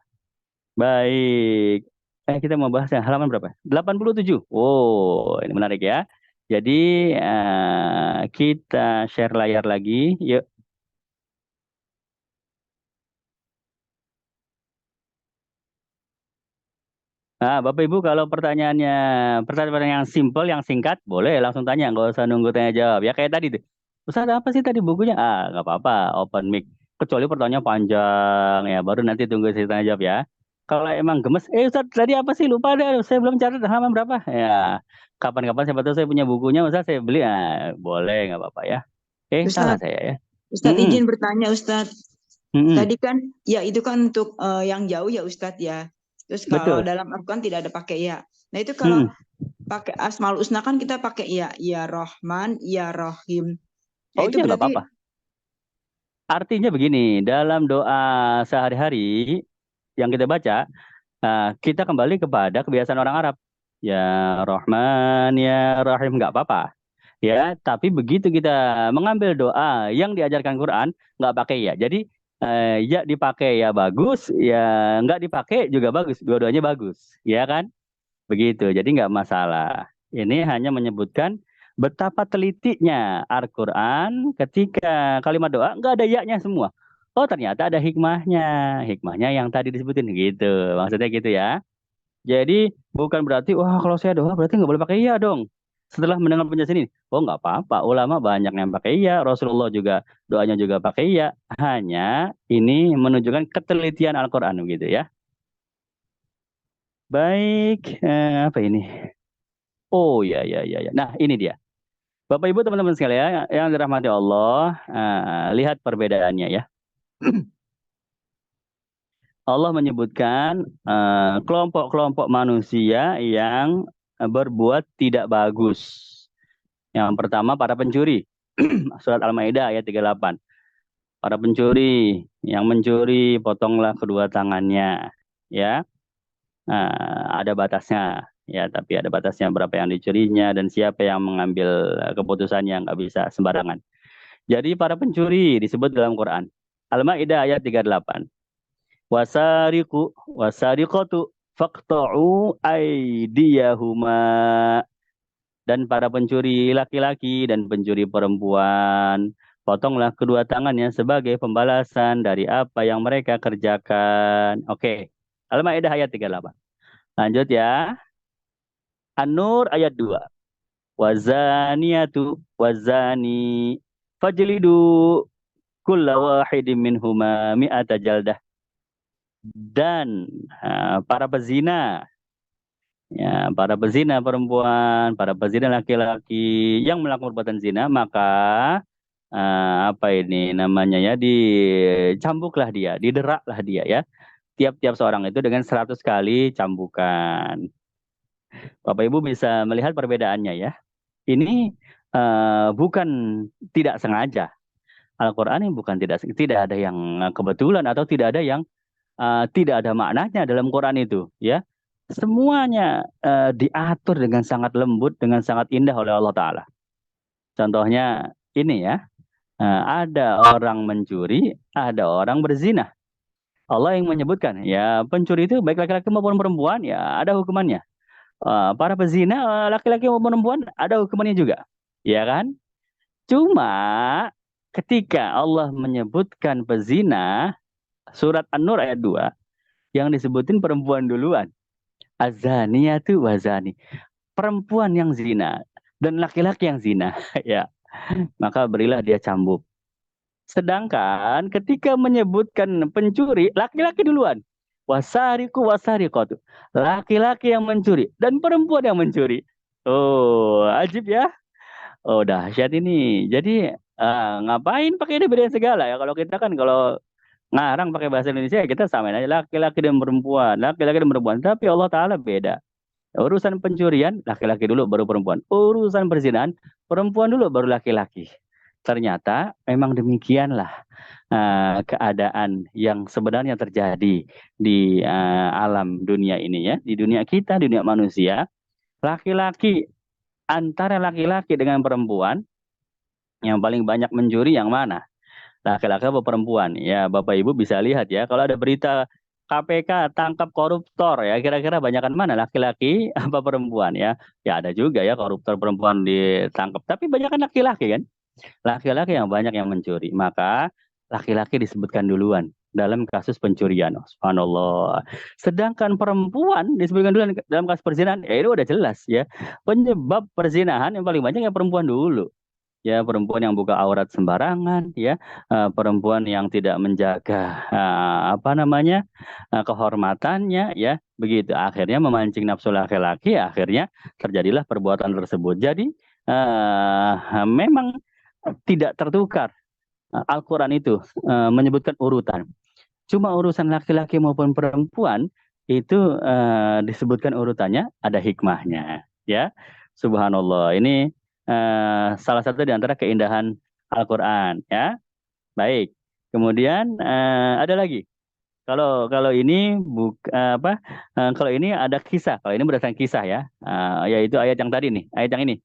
baik. Kita mau bahas yang halaman berapa? 87. Oh, ini menarik ya. Jadi kita share layar lagi. Yuk. Bapak Ibu, kalau pertanyaan yang simple, yang singkat, boleh langsung tanya, nggak usah nunggu tanya jawab. Ya kayak tadi tuh. Ustaz, apa sih tadi bukunya? Nggak apa-apa, open mic. Kecuali pertanyaan panjang, ya baru nanti tunggu saya tanya jawab ya. Kalau emang gemes, Ustaz, tadi apa sih? Lupa deh, saya belum catat halaman berapa. Ya, kapan-kapan siapa tahu saya punya bukunya, Ustaz, saya beli. Boleh, nggak apa-apa ya. Salah Ustadz, saya ya. Ustadz Mm-mm, izin bertanya Ustadz. mm-mm, Tadi kan ya itu kan untuk yang jauh ya Ustadz ya. Terus kalau betul. dalam Al-Quran tidak ada pakai ya. Nah itu kalau Mm-mm. pakai Asmaul Husna kan kita pakai ya, ya Rahman, ya Rahim. Nah Oh itu iya, nggak berarti apa-apa. Artinya begini, dalam doa sehari-hari yang kita baca, Kita kembali kepada kebiasaan orang Arab. Ya Rahman, ya Rahim, nggak apa-apa. Ya, tapi begitu kita mengambil doa yang diajarkan Quran, nggak pakai ya. Jadi ya dipakai ya bagus, ya nggak dipakai juga bagus. Dua-duanya bagus, ya kan? Begitu. Jadi nggak masalah. Ini hanya menyebutkan betapa telitinya Al-Quran ketika kalimat doa nggak ada ya-nya semua. Oh ternyata ada hikmahnya. Hikmahnya yang tadi disebutin gitu. Maksudnya gitu ya. Jadi bukan berarti, wah kalau saya doa berarti nggak boleh pakai iya dong. Setelah mendengar penjelasan ini, oh nggak apa-apa. Ulama banyak yang pakai iya. Rasulullah juga doanya juga pakai iya. Hanya ini menunjukkan ketelitian Al-Quran gitu ya. Baik, apa ini? Oh ya ya ya ya. Nah ini dia. Bapak Ibu teman-teman sekalian yang dirahmati Allah, lihat perbedaannya ya. Allah menyebutkan kelompok-kelompok manusia yang berbuat tidak bagus. Yang pertama para pencuri. Surat Al-Maidah ayat 38. Para pencuri yang mencuri potonglah kedua tangannya. Ya, ada batasnya. Ya, tapi ada batasnya berapa yang dicurinya dan siapa yang mengambil keputusan yang nggak bisa sembarangan. Jadi para pencuri disebut dalam Quran. Al-Maidah ayat 38. Wasariqu wasariqatu faqta'u aydiyahuma, dan para pencuri laki-laki dan pencuri perempuan, potonglah kedua tangannya sebagai pembalasan dari apa yang mereka kerjakan. Oke. Al-Maidah ayat 38. Lanjut ya. An-Nur ayat 2. Wazaniyatu wazani fajlidu kulla wahidin minhuma mi'ata jaldah. Dan para pezina, ya, para pezina perempuan, para pezina laki-laki yang melakukan perbuatan zina, maka apa ini namanya ya, dicambuklah dia, dideraklah dia ya. Tiap-tiap seorang itu dengan 100 kali cambukan. Bapak Ibu bisa melihat perbedaannya ya. Ini bukan tidak sengaja. Al-Quran ini bukan tidak ada yang kebetulan atau tidak ada yang tidak ada maknanya dalam Quran itu ya. Semuanya diatur dengan sangat lembut, dengan sangat indah oleh Allah Ta'ala. Contohnya ini ya, ada orang mencuri, ada orang berzina. Allah yang menyebutkan ya, pencuri itu baik laki-laki maupun perempuan ya ada hukumannya. Para pezina laki-laki maupun perempuan ada hukumannya juga, ya kan? Cuma ketika Allah menyebutkan pezina, surat An-Nur ayat 2, yang disebutin perempuan duluan. Azaniyatu wazani. Perempuan yang zina dan laki-laki yang zina, ya. Maka berilah dia cambuk. Sedangkan ketika menyebutkan pencuri, laki-laki duluan. Wasariku wasariqatu. Laki-laki yang mencuri dan perempuan yang mencuri. Oh, ajib ya. Oh, dahsyat ini. Jadi ngapain pakai bedain segala ya? Kalau kita kan kalau ngarang pakai bahasa Indonesia kita samain aja laki-laki dan perempuan, laki-laki dan perempuan. Tapi Allah Ta'ala beda. Urusan pencurian, laki-laki dulu baru perempuan. Urusan perzinahan, perempuan dulu baru laki-laki. Ternyata memang demikianlah keadaan yang sebenarnya terjadi di alam dunia ini ya. Di dunia kita, di dunia manusia. Laki-laki, antara laki-laki dengan perempuan, yang paling banyak mencuri yang mana? Laki-laki atau perempuan? Ya, Bapak Ibu bisa lihat ya. Kalau ada berita KPK tangkap koruptor ya, kira-kira banyakan mana? Laki-laki apa perempuan ya? Ya ada juga ya koruptor perempuan ditangkap. Tapi banyakan laki-laki kan? Laki-laki yang banyak yang mencuri. Maka laki-laki disebutkan duluan dalam kasus pencurian. Oh, subhanallah. Sedangkan perempuan disebutkan duluan dalam kasus perzinahan. Ya itu udah jelas ya. Penyebab perzinahan yang paling banyak ya perempuan dulu. Ya, perempuan yang buka aurat sembarangan, ya, perempuan yang tidak menjaga apa namanya kehormatannya, ya, begitu. Akhirnya memancing nafsu laki-laki, akhirnya terjadilah perbuatan tersebut. Jadi memang tidak tertukar. Al-Quran itu menyebutkan urutan. Cuma urusan laki-laki maupun perempuan itu disebutkan urutannya, ada hikmahnya, ya. Subhanallah. Ini salah satu di antara keindahan Al-Quran, ya. Baik. Kemudian ada lagi. Kalau ini kalau ini ada kisah. Kalau ini berdasarkan kisah ya. Yaitu ayat yang tadi nih, ayat yang ini.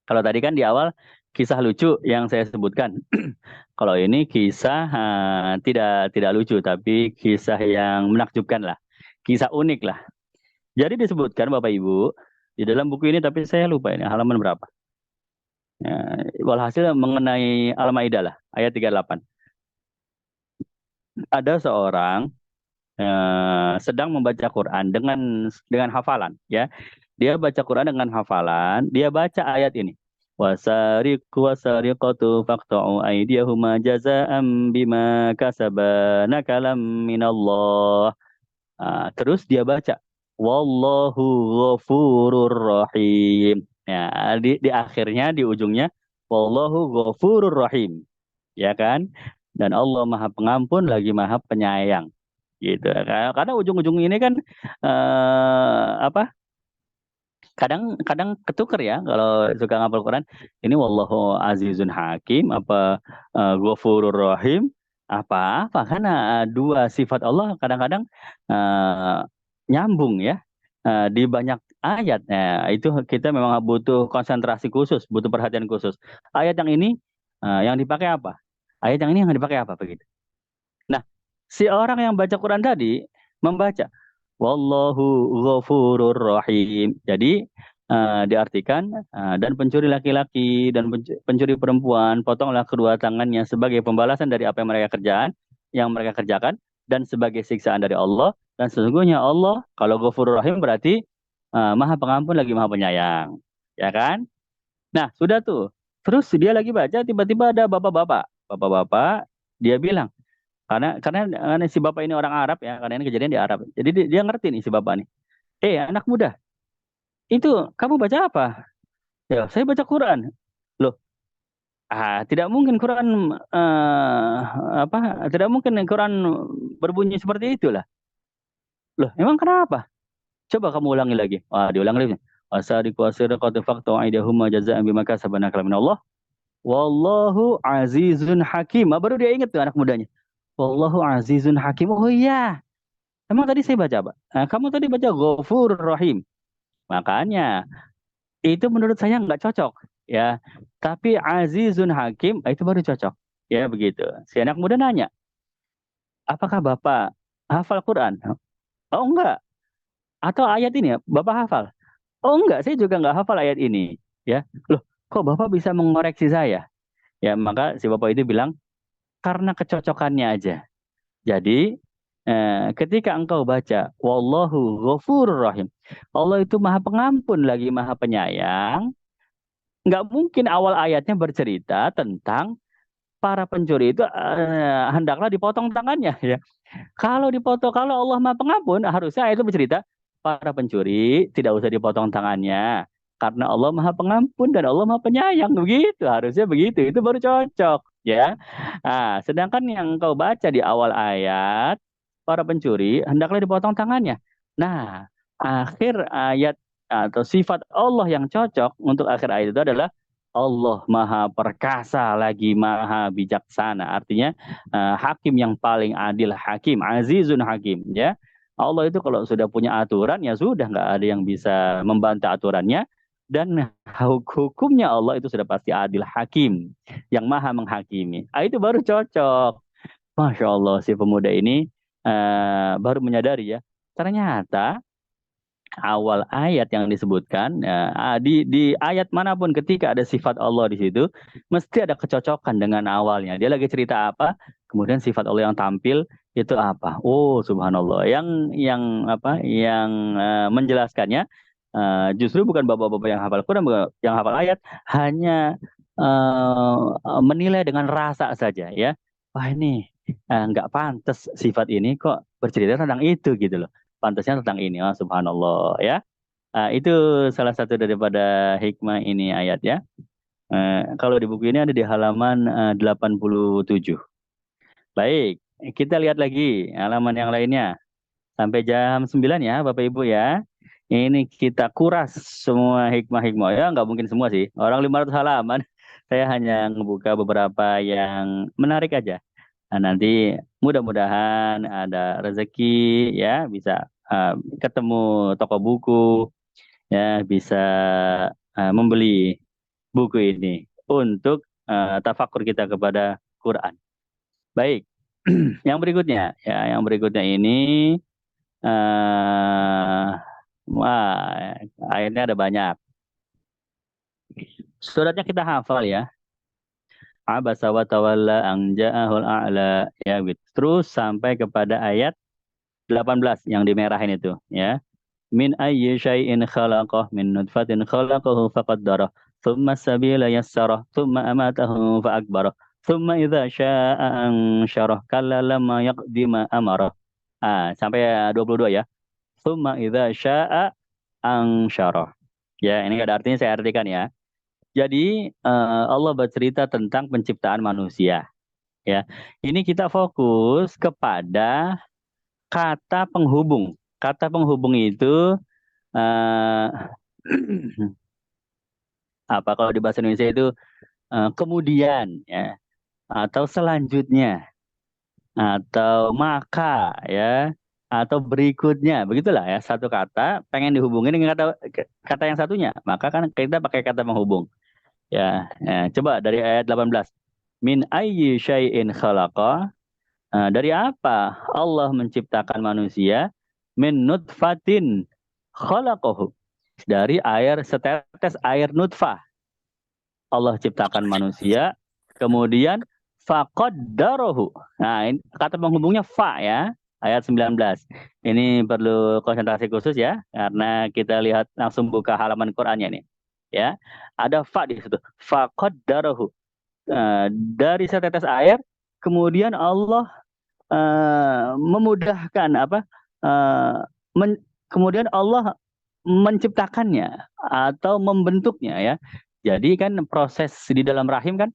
Kalau tadi kan di awal kisah lucu yang saya sebutkan. Kalau ini kisah tidak lucu tapi kisah yang menakjubkan lah. Kisah unik lah. Jadi disebutkan Bapak Ibu di dalam buku ini tapi saya lupa ini halaman berapa. Walhasil mengenai Al-Maidah lah, ayat 38. Ada seorang sedang membaca Quran dengan hafalan ya. Dia baca Quran dengan hafalan, dia baca ayat ini. Wasariqu wasariqatu faqta'u aydiyahuma jazaa'an bima kasaba nakalam minallah. Terus dia baca wallahu ghafurur rahim. Ya, di akhirnya di ujungnya wallahu ghafurur rahim. Ya kan? Dan Allah Maha Pengampun lagi Maha Penyayang gitu. Karena ujung-ujung ini kan apa? Kadang ketuker ya kalau suka ngapal Quran. Ini wallahu azizun hakim apa ghafurur rahim apa karena dua sifat Allah kadang-kadang eh, nyambung ya di banyak ayat. Nah, itu kita memang butuh konsentrasi khusus, butuh perhatian khusus. Ayat yang ini yang dipakai apa? Ayat yang ini yang dipakai apa begitu? Nah, si orang yang baca Quran tadi membaca wallahu ghafurur rahim. Jadi diartikan dan pencuri laki-laki dan pencuri perempuan potonglah kedua tangannya sebagai pembalasan dari apa yang mereka kerjakan dan sebagai siksaan dari Allah dan sesungguhnya Allah kalau ghafurur rahim berarti Maha Pengampun lagi Maha Penyayang. Ya kan? Nah, sudah tuh. Terus dia lagi baca tiba-tiba ada bapak-bapak. Bapak-bapak dia bilang karena si bapak ini orang Arab ya, karena ini kejadian di Arab. Jadi dia ngerti nih si bapak nih. Anak muda, itu kamu baca apa? Ya, saya baca Quran. Loh, tidak mungkin Quran tidak mungkin Quran berbunyi seperti itulah. Loh, emang kenapa? Coba kamu ulangi lagi. Diulangi lagi. Wasariqu wasariqatu faqtu aydahuma jazaa'an bima kasabana Allah. Wallahu azizun hakim. Baru dia ingat tuh anak mudanya. Wallahu azizun hakim. Oh iya. Emang tadi saya baca apa? Kamu tadi baca Ghafur Rahim. Makanya itu menurut saya nggak cocok ya. Tapi Azizun Hakim itu baru cocok. Ya begitu. Si anak muda nanya, apakah Bapak hafal Quran? Oh enggak. Atau ayat ini ya, Bapak hafal? Oh enggak, saya juga nggak hafal ayat ini. Ya, loh, kok Bapak bisa mengoreksi saya? Ya, maka si Bapak itu bilang karena kecocokannya aja. Jadi ketika engkau baca wallahu ghafurur rahim. Allah itu Maha Pengampun lagi Maha Penyayang. Nggak mungkin awal ayatnya bercerita tentang para pencuri itu hendaklah dipotong tangannya ya. Kalau Allah Maha Pengampun harusnya ayat itu bercerita para pencuri tidak usah dipotong tangannya karena Allah Maha Pengampun dan Allah Maha Penyayang begitu harusnya begitu itu baru cocok ya. Sedangkan yang kau baca di awal ayat para pencuri hendaklah dipotong tangannya. Nah, akhir ayat atau sifat Allah yang cocok untuk akhir ayat itu adalah Allah Maha Perkasa lagi Maha Bijaksana. Artinya hakim yang paling adil hakim, azizun hakim ya. Allah itu kalau sudah punya aturan ya sudah nggak ada yang bisa membantah aturannya dan hukumnya Allah itu sudah pasti adil hakim yang maha menghakimi. Itu baru cocok. Masya Allah si pemuda ini baru menyadari ya. Ternyata awal ayat yang disebutkan di ayat manapun ketika ada sifat Allah di situ mesti ada kecocokan dengan awalnya. Dia lagi cerita apa, kemudian sifat Allah yang tampil itu apa? Oh, subhanallah. Yang menjelaskannya justru bukan bapak-bapak yang hafal Quran, yang hafal ayat, hanya menilai dengan rasa saja ya. Wah ini nggak pantas sifat ini kok bercerita tentang itu gitu loh. Pantasnya tentang ini, subhanallah ya. Itu salah satu daripada hikmah ini ayat ya. Kalau di buku ini ada di halaman 87. Baik, kita lihat lagi halaman yang lainnya. Sampai jam 9 ya Bapak Ibu ya. Ini kita kuras semua hikmah-hikmah ya, nggak mungkin semua sih. Orang 500 halaman, saya hanya ngebuka beberapa yang menarik aja. Nah, nanti mudah-mudahan ada rezeki ya, bisa ketemu toko buku ya, bisa membeli buku ini untuk tafakur kita kepada Quran. Baik, yang berikutnya ya, yang berikutnya ini eh wah, ayatnya ada banyak. Suratnya kita hafal ya. Abasa wa tawalla an ja'ahul a'la ya gitu. Terus sampai kepada ayat 18 yang dimerahin itu ya. Min ayyi syai'in khalaqah min nutfatin khalaqahu faqaddarah thumma sabila yassarah thumma amatahu fa'akbarah thumma idza syaa'a ansyarah kalla lamma yaqdi ma amarah. Sampai 22 ya. Thumma idza syaa'a ansyarah. Ya, ini ada artinya, saya artikan ya. Jadi Allah bercerita tentang penciptaan manusia. Ya, ini kita fokus kepada kata penghubung. Kata penghubung itu eh, apa kalau di bahasa Indonesia itu kemudian ya, atau selanjutnya, atau maka ya, atau berikutnya, begitulah ya. Satu kata pengen dihubungin dengan kata yang satunya, maka kan kita pakai kata penghubung. Ya, coba dari ayat 18. Min ayyi syai'in khalaqa. Dari apa Allah menciptakan manusia? Min nutfatin khalaqahu. Dari air, setetes air nutfah. Allah ciptakan manusia, kemudian faqaddarahu. Nah, ini kata penghubungnya fa ya, ayat 19. Ini perlu konsentrasi khusus ya, karena kita lihat langsung buka halaman Qur'annya nih. Ya, ada fa di situ. Faqaddarahu. Dari setetes air, kemudian Allah memudahkan apa? eh, kemudian Allah menciptakannya atau membentuknya ya. Jadi kan proses di dalam rahim kan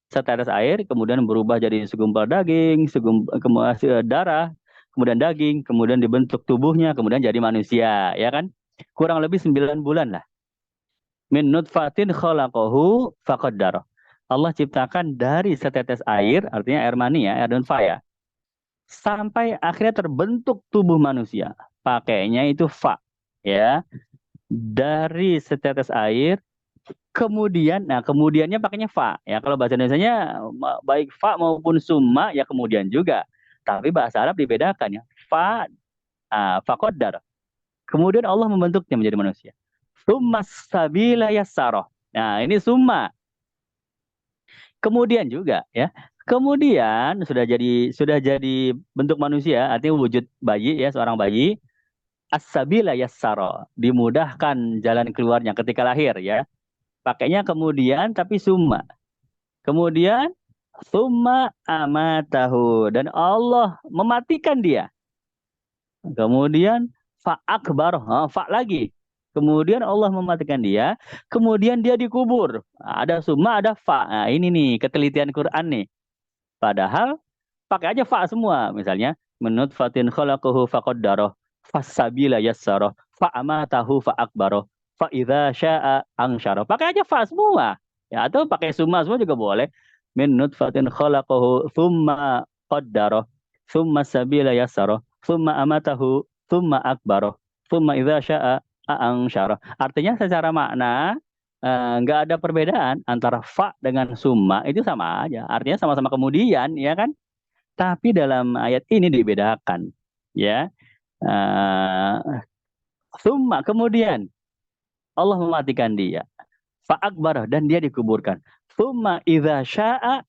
setetes air kemudian berubah jadi segumpal daging, kemudian darah, kemudian daging, kemudian dibentuk tubuhnya, kemudian jadi manusia, ya kan? Kurang lebih 9 bulan lah. Min nutfatin khalaqahu faqaddara. Allah ciptakan dari setetes air, artinya air mani ya, air nutfah ya, sampai akhirnya terbentuk tubuh manusia. Pakainya itu fa, ya, dari setetes air. Kemudian, nah kemudiannya pakainya fa. Ya kalau bahasa Indonesianya baik fa maupun summa ya kemudian juga. Tapi bahasa Arab dibedakan ya. Fa, fa qaddar. Kemudian Allah membentuknya menjadi manusia. Summa sabila yassarah. Nah ini summa. Kemudian juga ya. Kemudian sudah jadi bentuk manusia, artinya wujud bayi ya, seorang bayi. As-sabila yassarah. Dimudahkan jalan keluarnya ketika lahir ya. Pakainya kemudian tapi summa. Kemudian summa amatahu, dan Allah mematikan dia. Kemudian fa akbar, fa lagi. Kemudian Allah mematikan dia, kemudian dia dikubur. Ada summa, ada fa. Nah, ini nih ketelitian Quran nih. Padahal pakai aja fa semua. Misalnya menut fatin khalaqahu faqaddarah fasabila yassarah fa amatahu fa akbarah fa idza syaa'a ansyarah. Pakai aja fa semua. Ya, atau pakai summa semua juga boleh. Min nutfatin khalaqahu thumma qaddarah thumma sabila yassarah thumma amatahu thumma akbarah thumma idza syaa'a ansyarah. Artinya secara makna nggak ada perbedaan antara fa dengan summa, itu sama aja. Artinya sama-sama kemudian, ya kan? Tapi dalam ayat ini dibedakan, ya. Eh, Summa kemudian Allah mematikan dia. Fa akbar, dan dia dikuburkan. Summa idza syaa'a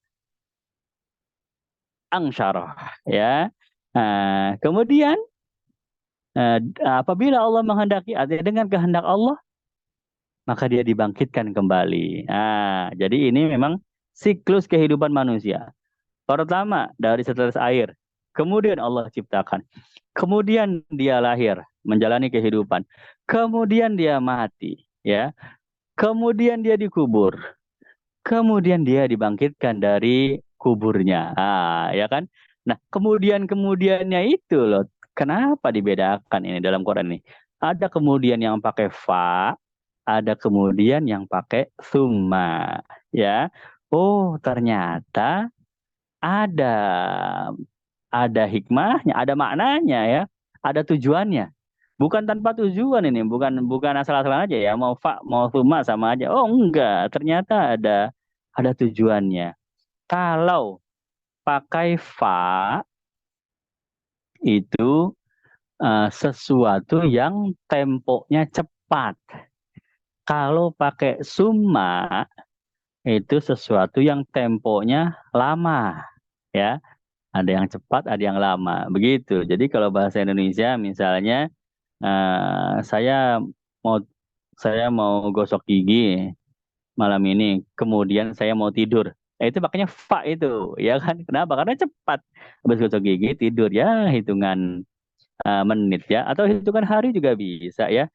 ansyarah, ya. Kemudian apabila Allah menghendaki, artinya dengan kehendak Allah, maka dia dibangkitkan kembali. Jadi ini memang siklus kehidupan manusia. Pertama dari setetes air, kemudian Allah ciptakan, kemudian dia lahir, menjalani kehidupan, kemudian dia mati, ya, kemudian dia dikubur, kemudian dia dibangkitkan dari kuburnya, ya kan? Nah, kemudiannya itu loh, kenapa dibedakan ini dalam Quran ini? Ada kemudian yang pakai fa, ada kemudian yang pakai summa, ya. Oh, ternyata ada hikmahnya, ada maknanya ya, ada tujuannya. Bukan tanpa tujuan ini, bukan bukan asal-asalan aja ya, mau fa mau summa sama aja. Oh enggak, ternyata ada tujuannya. Kalau pakai fa itu sesuatu yang temponya cepat. Kalau pakai summa itu sesuatu yang temponya lama, ya. Ada yang cepat, ada yang lama, begitu. Jadi kalau bahasa Indonesia misalnya saya mau gosok gigi malam ini, kemudian saya mau tidur. Itu makanya fa itu, ya kan? Kenapa? Karena cepat. Habis gosok gigi tidur ya hitungan menit ya, atau hitungan hari juga bisa ya.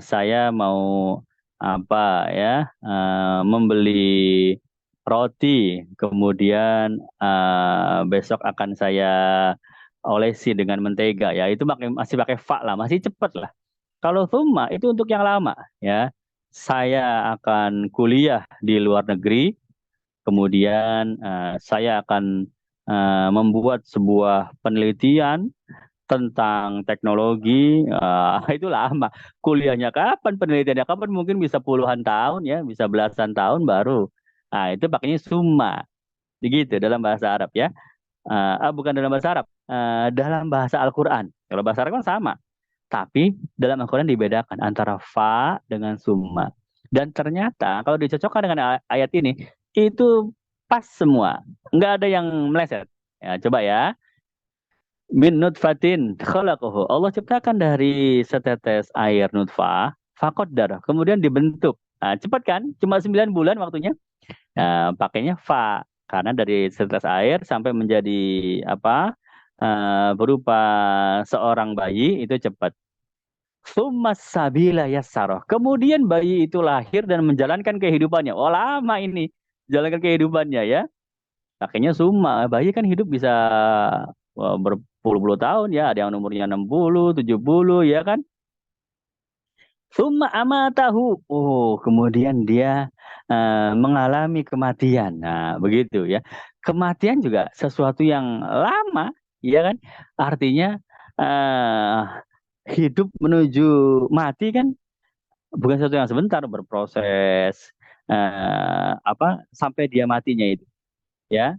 Saya mau apa ya, membeli roti, kemudian besok akan saya olesi dengan mentega ya, itu masih pakai fa lah, masih cepat lah. Kalau thumma itu untuk yang lama ya. Saya akan kuliah di luar negeri, kemudian saya akan membuat sebuah penelitian tentang teknologi, itu lama. Kuliahnya kapan, penelitiannya kapan, mungkin bisa puluhan tahun ya, bisa belasan tahun baru. Nah, itu pakainya summa. Begitu dalam bahasa Arab ya. Bukan dalam bahasa Arab, dalam bahasa Al-Quran. Kalau bahasa Arab kan sama. Tapi dalam Al-Quran dibedakan antara fa dengan summa. Dan ternyata kalau dicocokkan dengan ayat ini, itu pas semua. Nggak ada yang meleset. Ya, coba ya. Min nutfatin khalaqahu. Allah ciptakan dari setetes air nutfah, faqaddar. Kemudian dibentuk. Nah, cepat kan? Cuma 9 bulan waktunya. Nah, pakainya fa. Karena dari setetes air sampai menjadi apa? Berupa seorang bayi itu cepat. Summas sabila yassarah. Kemudian bayi itu lahir dan menjalankan kehidupannya. Oh, lama ini. Jalankan kehidupannya ya. Pakainya summa. Bayi kan hidup bisa berpuluh-puluh tahun ya. Ada yang umurnya 60, 70 ya kan. Summa amatahu. Oh, kemudian dia mengalami kematian. Nah, begitu ya. Kematian juga sesuatu yang lama, ya kan? Artinya eh, hidup menuju mati kan bukan sesuatu yang sebentar, berproses apa sampai dia matinya itu, ya.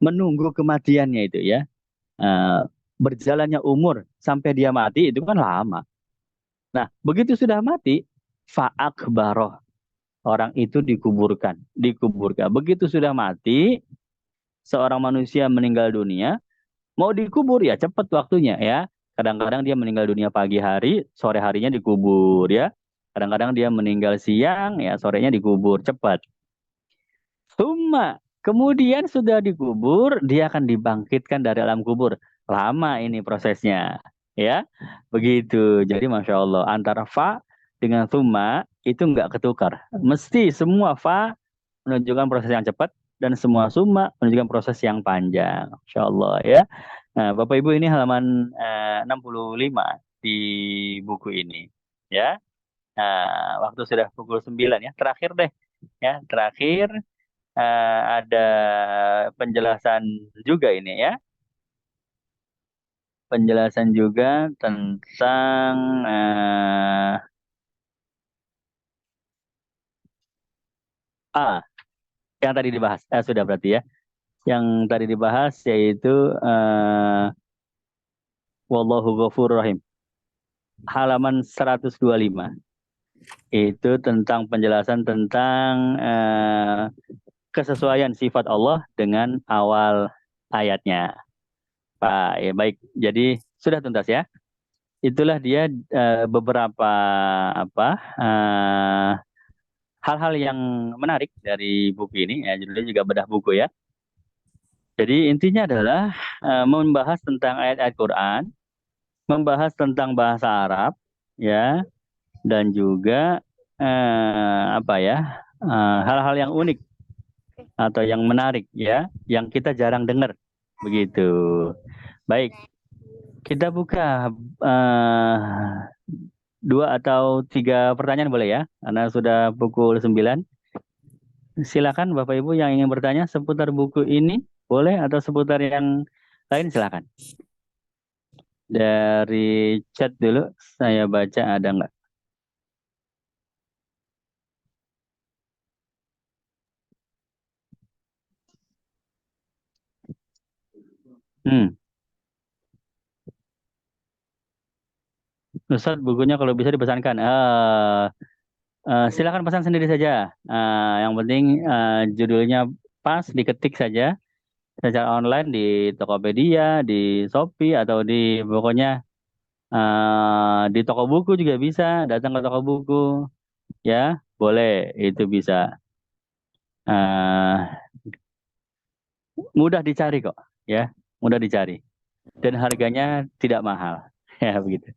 Menunggu kematiannya itu ya. Eh, Berjalannya umur sampai dia mati itu kan lama. Nah, begitu sudah mati, faakbaroh, orang itu dikuburkan. Begitu sudah mati, seorang manusia meninggal dunia, mau dikubur ya cepat waktunya ya. Kadang-kadang dia meninggal dunia pagi hari, sore harinya dikubur ya. Kadang-kadang dia meninggal siang, ya sorenya dikubur cepat. Kemudian sudah dikubur, dia akan dibangkitkan dari alam kubur. Lama ini prosesnya, ya. Begitu. Jadi masya Allah, antara fa dengan summa itu nggak ketukar. Mesti semua fa menunjukkan proses yang cepat dan semua summa menunjukkan proses yang panjang. Masya Allah ya. Nah, Bapak Ibu ini halaman 65 di buku ini, ya. Nah, waktu sudah pukul 9 ya. Terakhir deh, ya. Terakhir ada penjelasan juga ini ya. Penjelasan juga tentang ah yang tadi dibahas. Sudah berarti ya. Yang tadi dibahas yaitu Wallahu Ghafurur Rahim. Halaman 125. Itu tentang penjelasan tentang kesesuaian sifat Allah dengan awal ayatnya. Pak, ya baik. Jadi sudah tuntas ya. Itulah dia beberapa apa hal-hal yang menarik dari buku ini ya, judulnya juga bedah buku ya. Jadi intinya adalah membahas tentang ayat-ayat Quran, membahas tentang bahasa Arab ya, dan juga apa ya hal-hal yang unik atau yang menarik ya, yang kita jarang dengar begitu. Baik, kita buka dua atau tiga pertanyaan boleh ya, karena sudah pukul 9. Silakan Bapak Ibu yang ingin bertanya seputar buku ini, boleh, atau seputar yang lain silakan. Dari chat dulu, saya baca ada nggak? Hmm. Ustadz, bukunya kalau bisa dipesankan. Silakan pesan sendiri saja. Yang penting judulnya pas, diketik saja secara online di Tokopedia, di Shopee, atau di pokoknya di toko buku juga bisa. Datang ke toko buku, ya boleh, itu bisa. Eh, Mudah dicari kok, ya, mudah dicari. Dan harganya tidak mahal, ya begitu.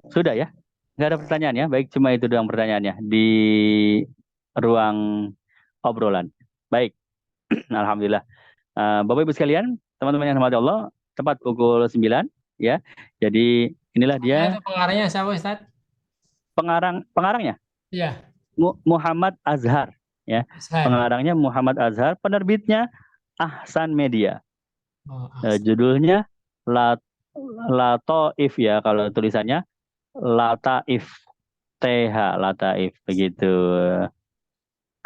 Sudah ya, nggak ada pertanyaan ya. Baik, cuma itu doang pertanyaannya di ruang obrolan. Baik, alhamdulillah. Bapak Ibu sekalian, teman-teman yang dirahmati Allah, tepat pukul 9 ya. Jadi inilah dia Itu pengarangnya siapa Ustaz? pengarangnya Iya, Muhammad Azhar ya. Azhar. Pengarangnya Muhammad Azhar, penerbitnya Ahsan Media. Oh, Judulnya La Lataif ya, kalau tulisannya Lataif, TH Lataif begitu.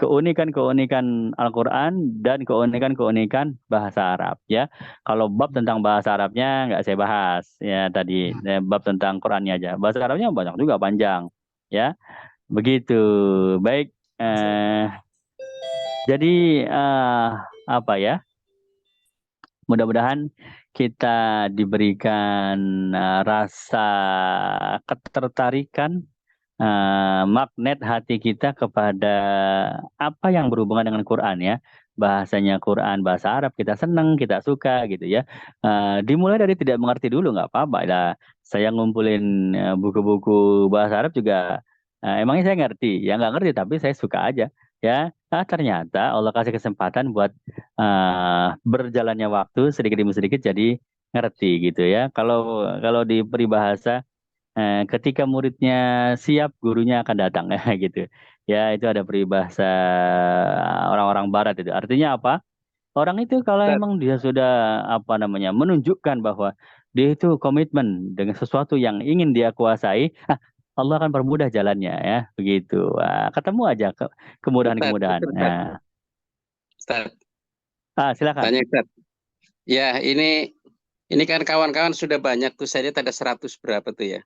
Keunikan-keunikan Al-Quran dan keunikan-keunikan bahasa Arab ya. Kalau bab tentang bahasa Arabnya nggak saya bahas ya tadi. Bab tentang Qurannya aja. Bahasa Arabnya banyak juga, panjang ya. Begitu. Baik. Jadi apa ya? Mudah-mudahan kita diberikan rasa ketertarikan, magnet hati kita kepada apa yang berhubungan dengan Quran ya. Bahasanya Quran, bahasa Arab, kita senang, kita suka gitu ya. Dimulai dari tidak mengerti dulu, nggak apa-apa lah. Saya ngumpulin buku-buku bahasa Arab juga, emangnya saya ngerti? Ya nggak ngerti, tapi saya suka aja. Ya, ternyata Allah kasih kesempatan buat berjalannya waktu sedikit demi sedikit jadi ngerti gitu ya. Kalau kalau di peribahasa, ketika muridnya siap, gurunya akan datang ya gitu. Ya, itu ada peribahasa orang-orang barat itu. Artinya apa? Orang itu kalau Ustaz, emang dia sudah apa namanya menunjukkan bahwa dia itu komitmen dengan sesuatu yang ingin dia kuasai, Allah akan permudah jalannya ya, begitu. Ketemu aja Ustaz, kemudahan-kemudahan. Ustaz, Ustaz, Silakan. tanya Ustaz. Ya, ini kan kawan-kawan sudah banyak tuh, saya lihat ada 100 berapa tuh ya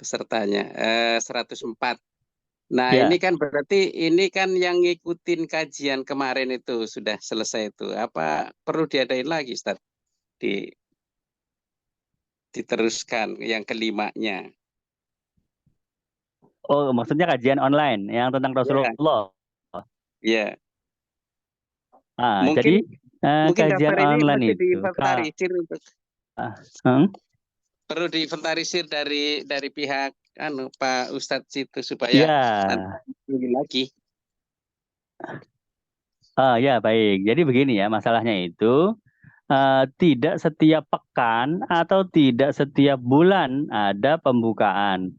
pesertanya. 104. Nah, ini Ya. kan berarti ini kan yang ngikutin kajian kemarin itu sudah selesai itu. Apa perlu diadain lagi, Ustaz? Di, diteruskan yang kelimanya. Oh, maksudnya kajian online yang tentang Ya, Rasulullah. ya. Jadi Mungkin mungkin kajian daftar ini online masih itu, diinventarisir untuk Hmm? perlu diinventarisir dari pihak Pak Ustadz itu supaya nanti Ya, ini lagi. ya baik. Jadi begini ya, masalahnya itu tidak setiap pekan atau tidak setiap bulan ada pembukaan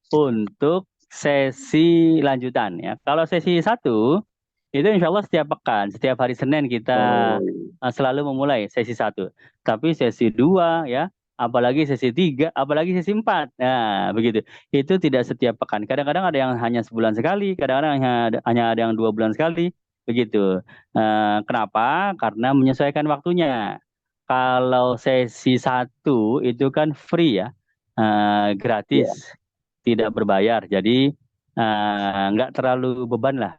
untuk sesi lanjutan ya. Kalau sesi satu itu insya Allah setiap pekan, setiap hari Senin kita Oh, selalu memulai sesi satu. Tapi sesi dua ya, apalagi sesi tiga, apalagi sesi empat. Nah, begitu. Itu tidak setiap pekan. Kadang-kadang ada yang hanya sebulan sekali, kadang-kadang hanya ada yang 2 bulan sekali. Begitu. Kenapa? Karena menyesuaikan waktunya. Kalau sesi satu itu kan free ya, ya. gratis, tidak berbayar. Jadi nggak terlalu beban lah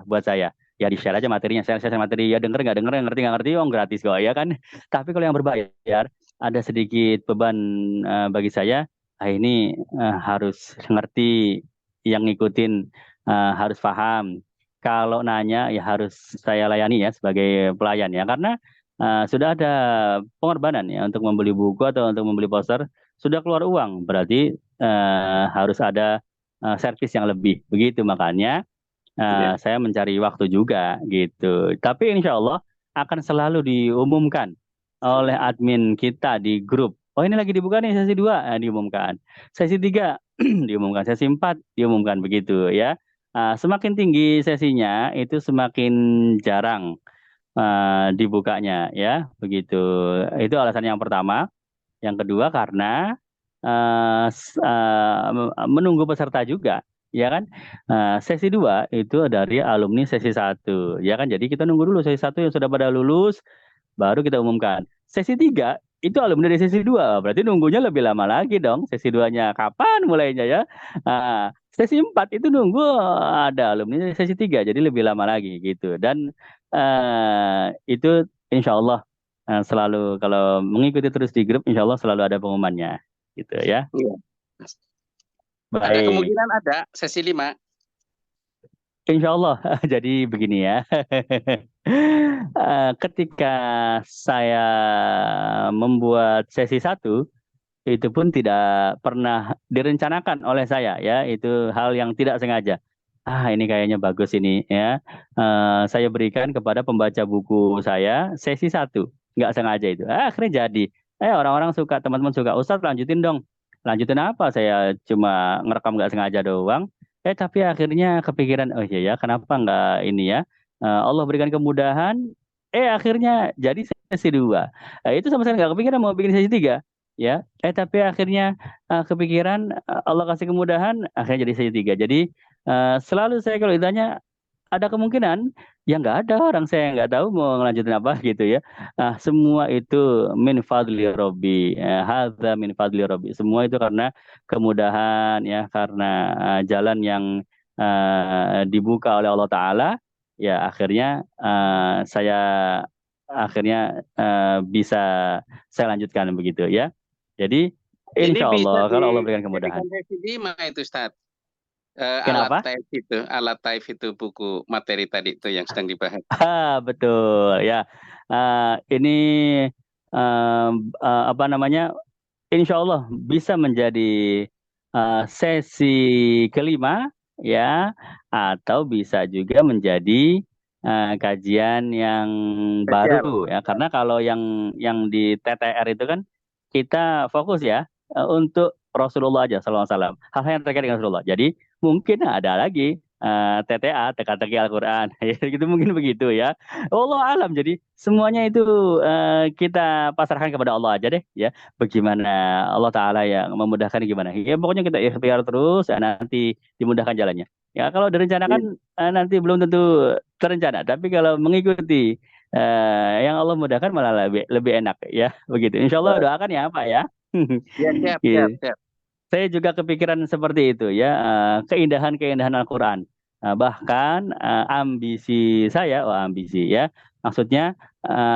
buat saya. Ya di share aja materinya, share materi, ya denger nggak denger, nggak ngerti, oh gratis kok ya kan. Tapi kalau yang berbayar ada sedikit beban bagi saya. Ini harus ngerti, yang ngikutin harus paham. Kalau nanya ya harus saya layani ya sebagai pelayan ya, karena sudah ada pengorbanan ya untuk membeli buku atau untuk membeli poster, sudah keluar uang, berarti harus ada servis yang lebih. Begitu makanya Ya. saya mencari waktu juga gitu. Tapi insya Allah akan selalu diumumkan oleh admin kita di grup. Oh ini lagi dibuka nih sesi 2, diumumkan. Sesi 3 diumumkan, sesi 4 diumumkan begitu ya. Semakin tinggi sesinya itu semakin jarang dibukanya ya, begitu. Itu alasan yang pertama. Yang kedua karena menunggu peserta juga, ya kan? Sesi 2 itu dari alumni sesi 1, ya kan? Jadi kita nunggu dulu sesi 1 yang sudah pada lulus, baru kita umumkan. Sesi 3 itu alumni dari sesi 2, berarti nunggunya lebih lama lagi dong. Sesi 2-nya kapan mulainya ya? Sesi 4 itu nunggu ada alumni dari sesi 3, jadi lebih lama lagi gitu. Dan itu insya Allah selalu kalau mengikuti terus di grup, insya Allah selalu ada pengumumannya, gitu ya. Iya. Ada Baik, kemungkinan ada sesi 5. insya Allah. Jadi begini ya. Ketika saya membuat sesi 1, itu pun tidak pernah direncanakan oleh saya ya, itu hal yang tidak sengaja. Ini kayaknya bagus ini ya. Saya berikan kepada pembaca buku saya sesi 1, nggak sengaja itu. Akhirnya jadi. Orang-orang suka, teman-teman suka. Ustadz lanjutin dong. Lanjutin apa? Saya cuma ngerekam nggak sengaja doang. Tapi akhirnya kepikiran, oh iya ya, kenapa nggak ini ya? Allah berikan kemudahan. Akhirnya jadi sesi 2. Itu sama sekali nggak kepikiran mau bikin sesi 3 ya. Tapi akhirnya kepikiran, Allah kasih kemudahan, akhirnya jadi sesi 3. Jadi selalu saya kalau ditanya ada kemungkinan, ya nggak ada, orang saya nggak tahu mau ngelanjutin apa gitu ya. Semua itu min fadli Robbi, hadza min fadli Robbi. Semua itu karena kemudahan ya, karena jalan yang dibuka oleh Allah Ta'ala, ya akhirnya saya bisa saya lanjutkan begitu ya. Jadi Ini insya bisa Allah kalau Allah berikan kemudahan. dijadikan sesi 5 itu, Ustadz. Kenapa? Alat taif itu buku materi tadi itu yang sedang dibahas. Betul ya. Ini apa namanya? Insya Allah bisa menjadi sesi kelima ya, atau bisa juga menjadi kajian yang baru ya. Karena kalau yang di TTR itu kan kita fokus ya untuk Rasulullah aja sallallahu alaihi wasallam. Hal-hal yang terkait dengan Rasulullah. Jadi mungkin ada lagi TTA, teka-teki Al-Quran, ya, gitu mungkin begitu ya. Allah alam. Jadi semuanya itu kita pasrahkan kepada Allah aja deh ya. Bagaimana Allah Ta'ala yang memudahkan gimana. Ya pokoknya kita ikhtiar terus, nanti dimudahkan jalannya. Ya kalau direncanakan nanti belum tentu terencana. Tapi kalau mengikuti yang Allah mudahkan malah lebih enak ya. Begitu. Insya Allah doakan ya Pak ya. Ya, siap. Saya juga kepikiran seperti itu ya, keindahan-keindahan Al-Quran. Bahkan ambisi saya, ambisi ya, maksudnya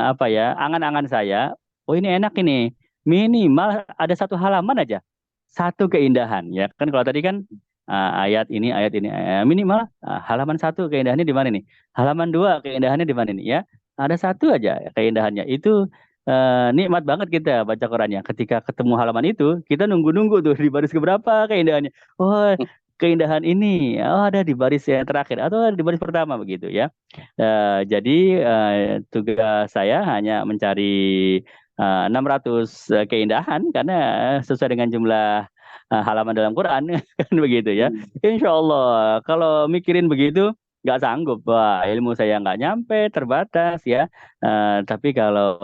apa ya, angan-angan saya, ini enak ini, minimal ada 1 halaman aja, 1 keindahan ya kan. Kalau tadi kan ayat ini, minimal halaman 1 keindahannya di mana nih, halaman 2 keindahannya di mana nih ya, ada 1 aja keindahannya itu. Nikmat banget kita baca Qurannya. Ketika ketemu halaman itu, kita nunggu-nunggu tuh di baris keberapa keindahannya. Oh, keindahan ini, ada di baris yang terakhir atau ada di baris pertama begitu ya. Jadi tugas saya hanya mencari 600 keindahan karena sesuai dengan jumlah halaman dalam Quran kan begitu ya. Insya Allah kalau mikirin begitu nggak sanggup. Wah, ilmu saya nggak nyampe, terbatas ya. Tapi kalau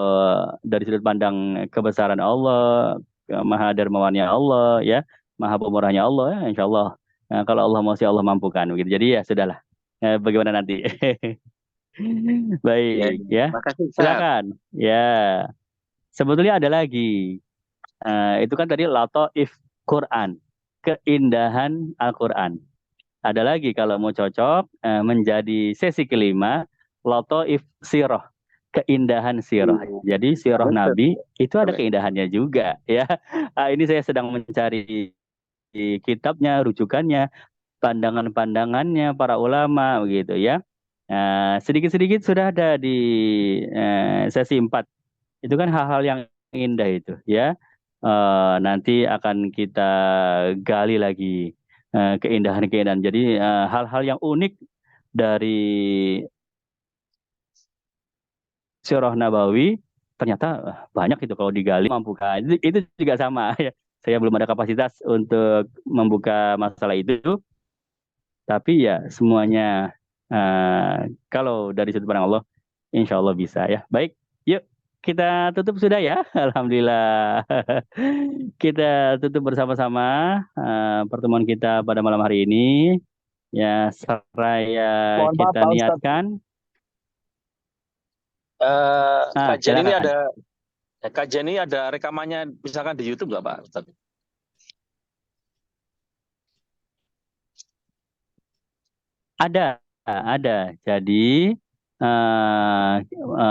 dari sudut pandang kebesaran Allah, maha dermawannya Allah ya, maha pemurahnya Allah ya, insya Allah kalau Allah mau sih Allah mampukan begitu. Jadi ya sudahlah. Bagaimana nanti? Baik ya. Makasih, Ustadz. Silakan. Ya. Sebetulnya ada lagi. Itu kan tadi lataif Quran, keindahan Al-Quran. Ada lagi kalau mau cocok menjadi sesi kelima, lataif sirah, keindahan sirah. Jadi sirah Nabi itu ada keindahannya juga ya. Ini saya sedang mencari kitabnya, rujukannya, pandangan-pandangannya para ulama begitu ya. Sedikit-sedikit sudah ada di sesi 4. Itu kan hal-hal yang indah itu ya. Nanti akan kita gali lagi keindahan-keindahan. Jadi hal-hal yang unik dari Sirah Nabawi ternyata banyak itu kalau digali mampukan. Itu juga sama ya. Saya belum ada kapasitas untuk membuka masalah itu. Tapi ya semuanya kalau dari sudut pandang Allah, insya Allah bisa ya. Baik, yuk kita tutup sudah ya. Alhamdulillah. Kita tutup bersama-sama pertemuan kita pada malam hari ini. Ya, seraya Mohon maaf kita Pak Ustadz. niatkan. Kajian ini Silakan. kajian ini ada rekamannya misalkan di YouTube nggak Pak Ustadz? Ada. Jadi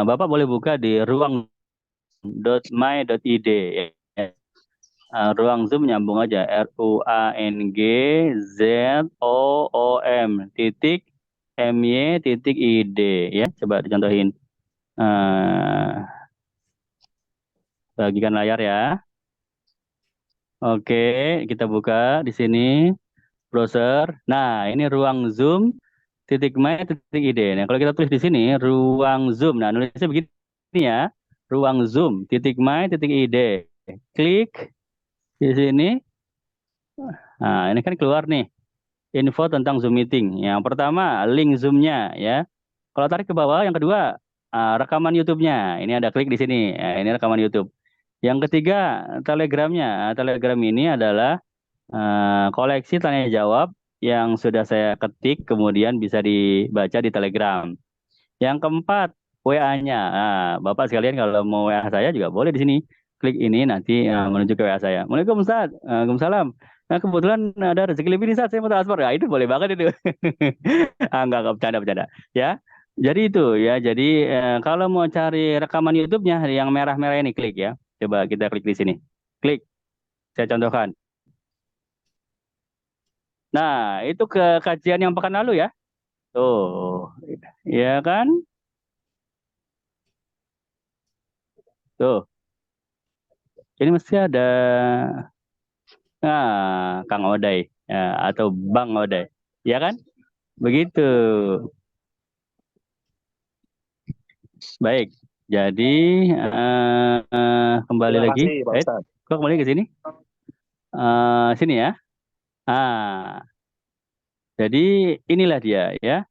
Bapak boleh buka di ruang.my.id ya. Ruang Zoom nyambung aja RUANGZOOM.MY.ID ya. Coba dicontohin. Bagikan layar ya. Oke, kita buka di sini browser. Nah, ini ruang Zoom .my.id. Nah, kalau kita tulis di sini ruang Zoom. Nah, nulisnya begini ya. Ruang Zoom .my.id. Klik di sini. Nah, ini kan keluar nih info tentang Zoom meeting. Yang pertama, link Zoom-nya ya. Kalau tarik ke bawah, yang kedua, rekaman YouTube-nya. Ini ada klik di sini. Ini rekaman YouTube. Yang ketiga, Telegram-nya. Telegram ini adalah koleksi tanya jawab yang sudah saya ketik, kemudian bisa dibaca di Telegram. Yang keempat, WA-nya. Bapak sekalian kalau mau WA saya juga boleh di sini. Klik ini nanti menuju ke WA saya. Waalaikumsalam Ustaz. Waalaikumsalam. Nah, kebetulan ada rezeki lebih nih Ustaz, saya mau transfer. Ya, itu boleh banget itu. Enggak bercanda. Ya. Jadi itu ya. Jadi kalau mau cari rekaman YouTube-nya yang merah-merah ini klik ya. Coba kita klik di sini. Klik. Saya contohkan. Nah, itu ke kajian yang pekan lalu ya. Tuh. Ya kan? Tuh. Ini mesti ada Kang Oday ya, atau Bang Oday. Ya kan? Begitu. Baik. Jadi kembali Terima lagi. kasih Pak Ustadz. Kok kembali ke sini? Sini ya. Jadi inilah dia ya.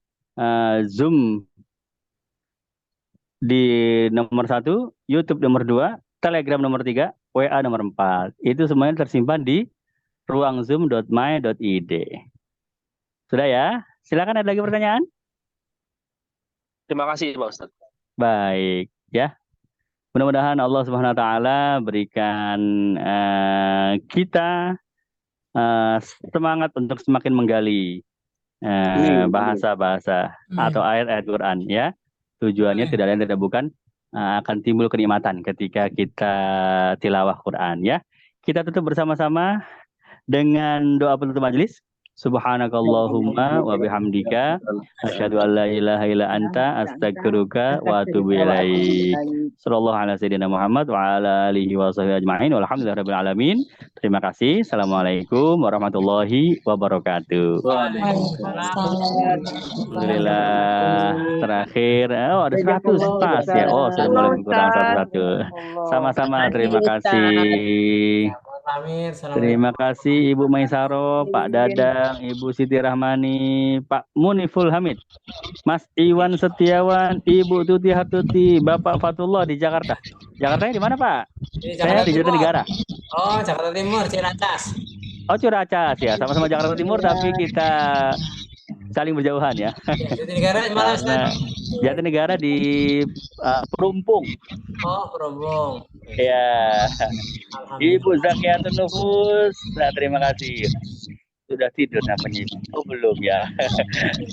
Zoom di nomor 1, YouTube nomor 2, Telegram nomor 3, WA nomor 4. Itu semuanya tersimpan di ruangzoom.my.id. Sudah ya? Silakan, ada lagi pertanyaan? Terima kasih Pak Ustadz. Baik ya. Mudah-mudahan Allah Subhanahu wa taala berikan kita semangat untuk semakin menggali bahasa-bahasa atau ayat-ayat Quran ya. Tujuannya tidak lain tidak bukan akan timbul kenikmatan ketika kita tilawah Quran ya. Kita tutup bersama-sama dengan doa penutup majelis. Subhanakallahumma wa bihamdika asyhadu an la ilaha illa anta astaghfiruka wa atubu ilaik. Sallallahu ala sayyidina Muhammad wa ala alihi wa sahbihi ajma'in walhamdulillahirabbil alamin. Terima kasih. Assalamualaikum warahmatullahi wabarakatuh. Alhamdulillah. Terakhir ada 100 pas ya. Oh, sudah mulai berkurang satu-satu. Sama-sama, terima kasih. Terima kasih Ibu Maisaro, Pak Dadang, Ibu Siti Rahmani, Pak Muniful Hamid, Mas Iwan Setiawan, Ibu Tuti Hatuti, Bapak Fatullah di Jakarta. Jakartanya di mana Pak? Saya di Jatinegara. Oh, Jakarta Timur, Ciracas. Oh, Ciracas ya, sama-sama Jakarta Timur tapi kita saling berjauhan ya. Jatinegara mana Ustaz? Jatinegara di Perumpung. Oh, Perumpung. Ya. Ibu Zakiatun Nufus, nah terima kasih. Sudah tidur namanya? Oh belum ya.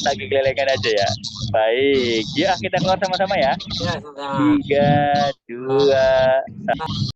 Lagi kelelengan aja ya. Baik, ya kita keluar sama-sama ya. 3, 2, 1.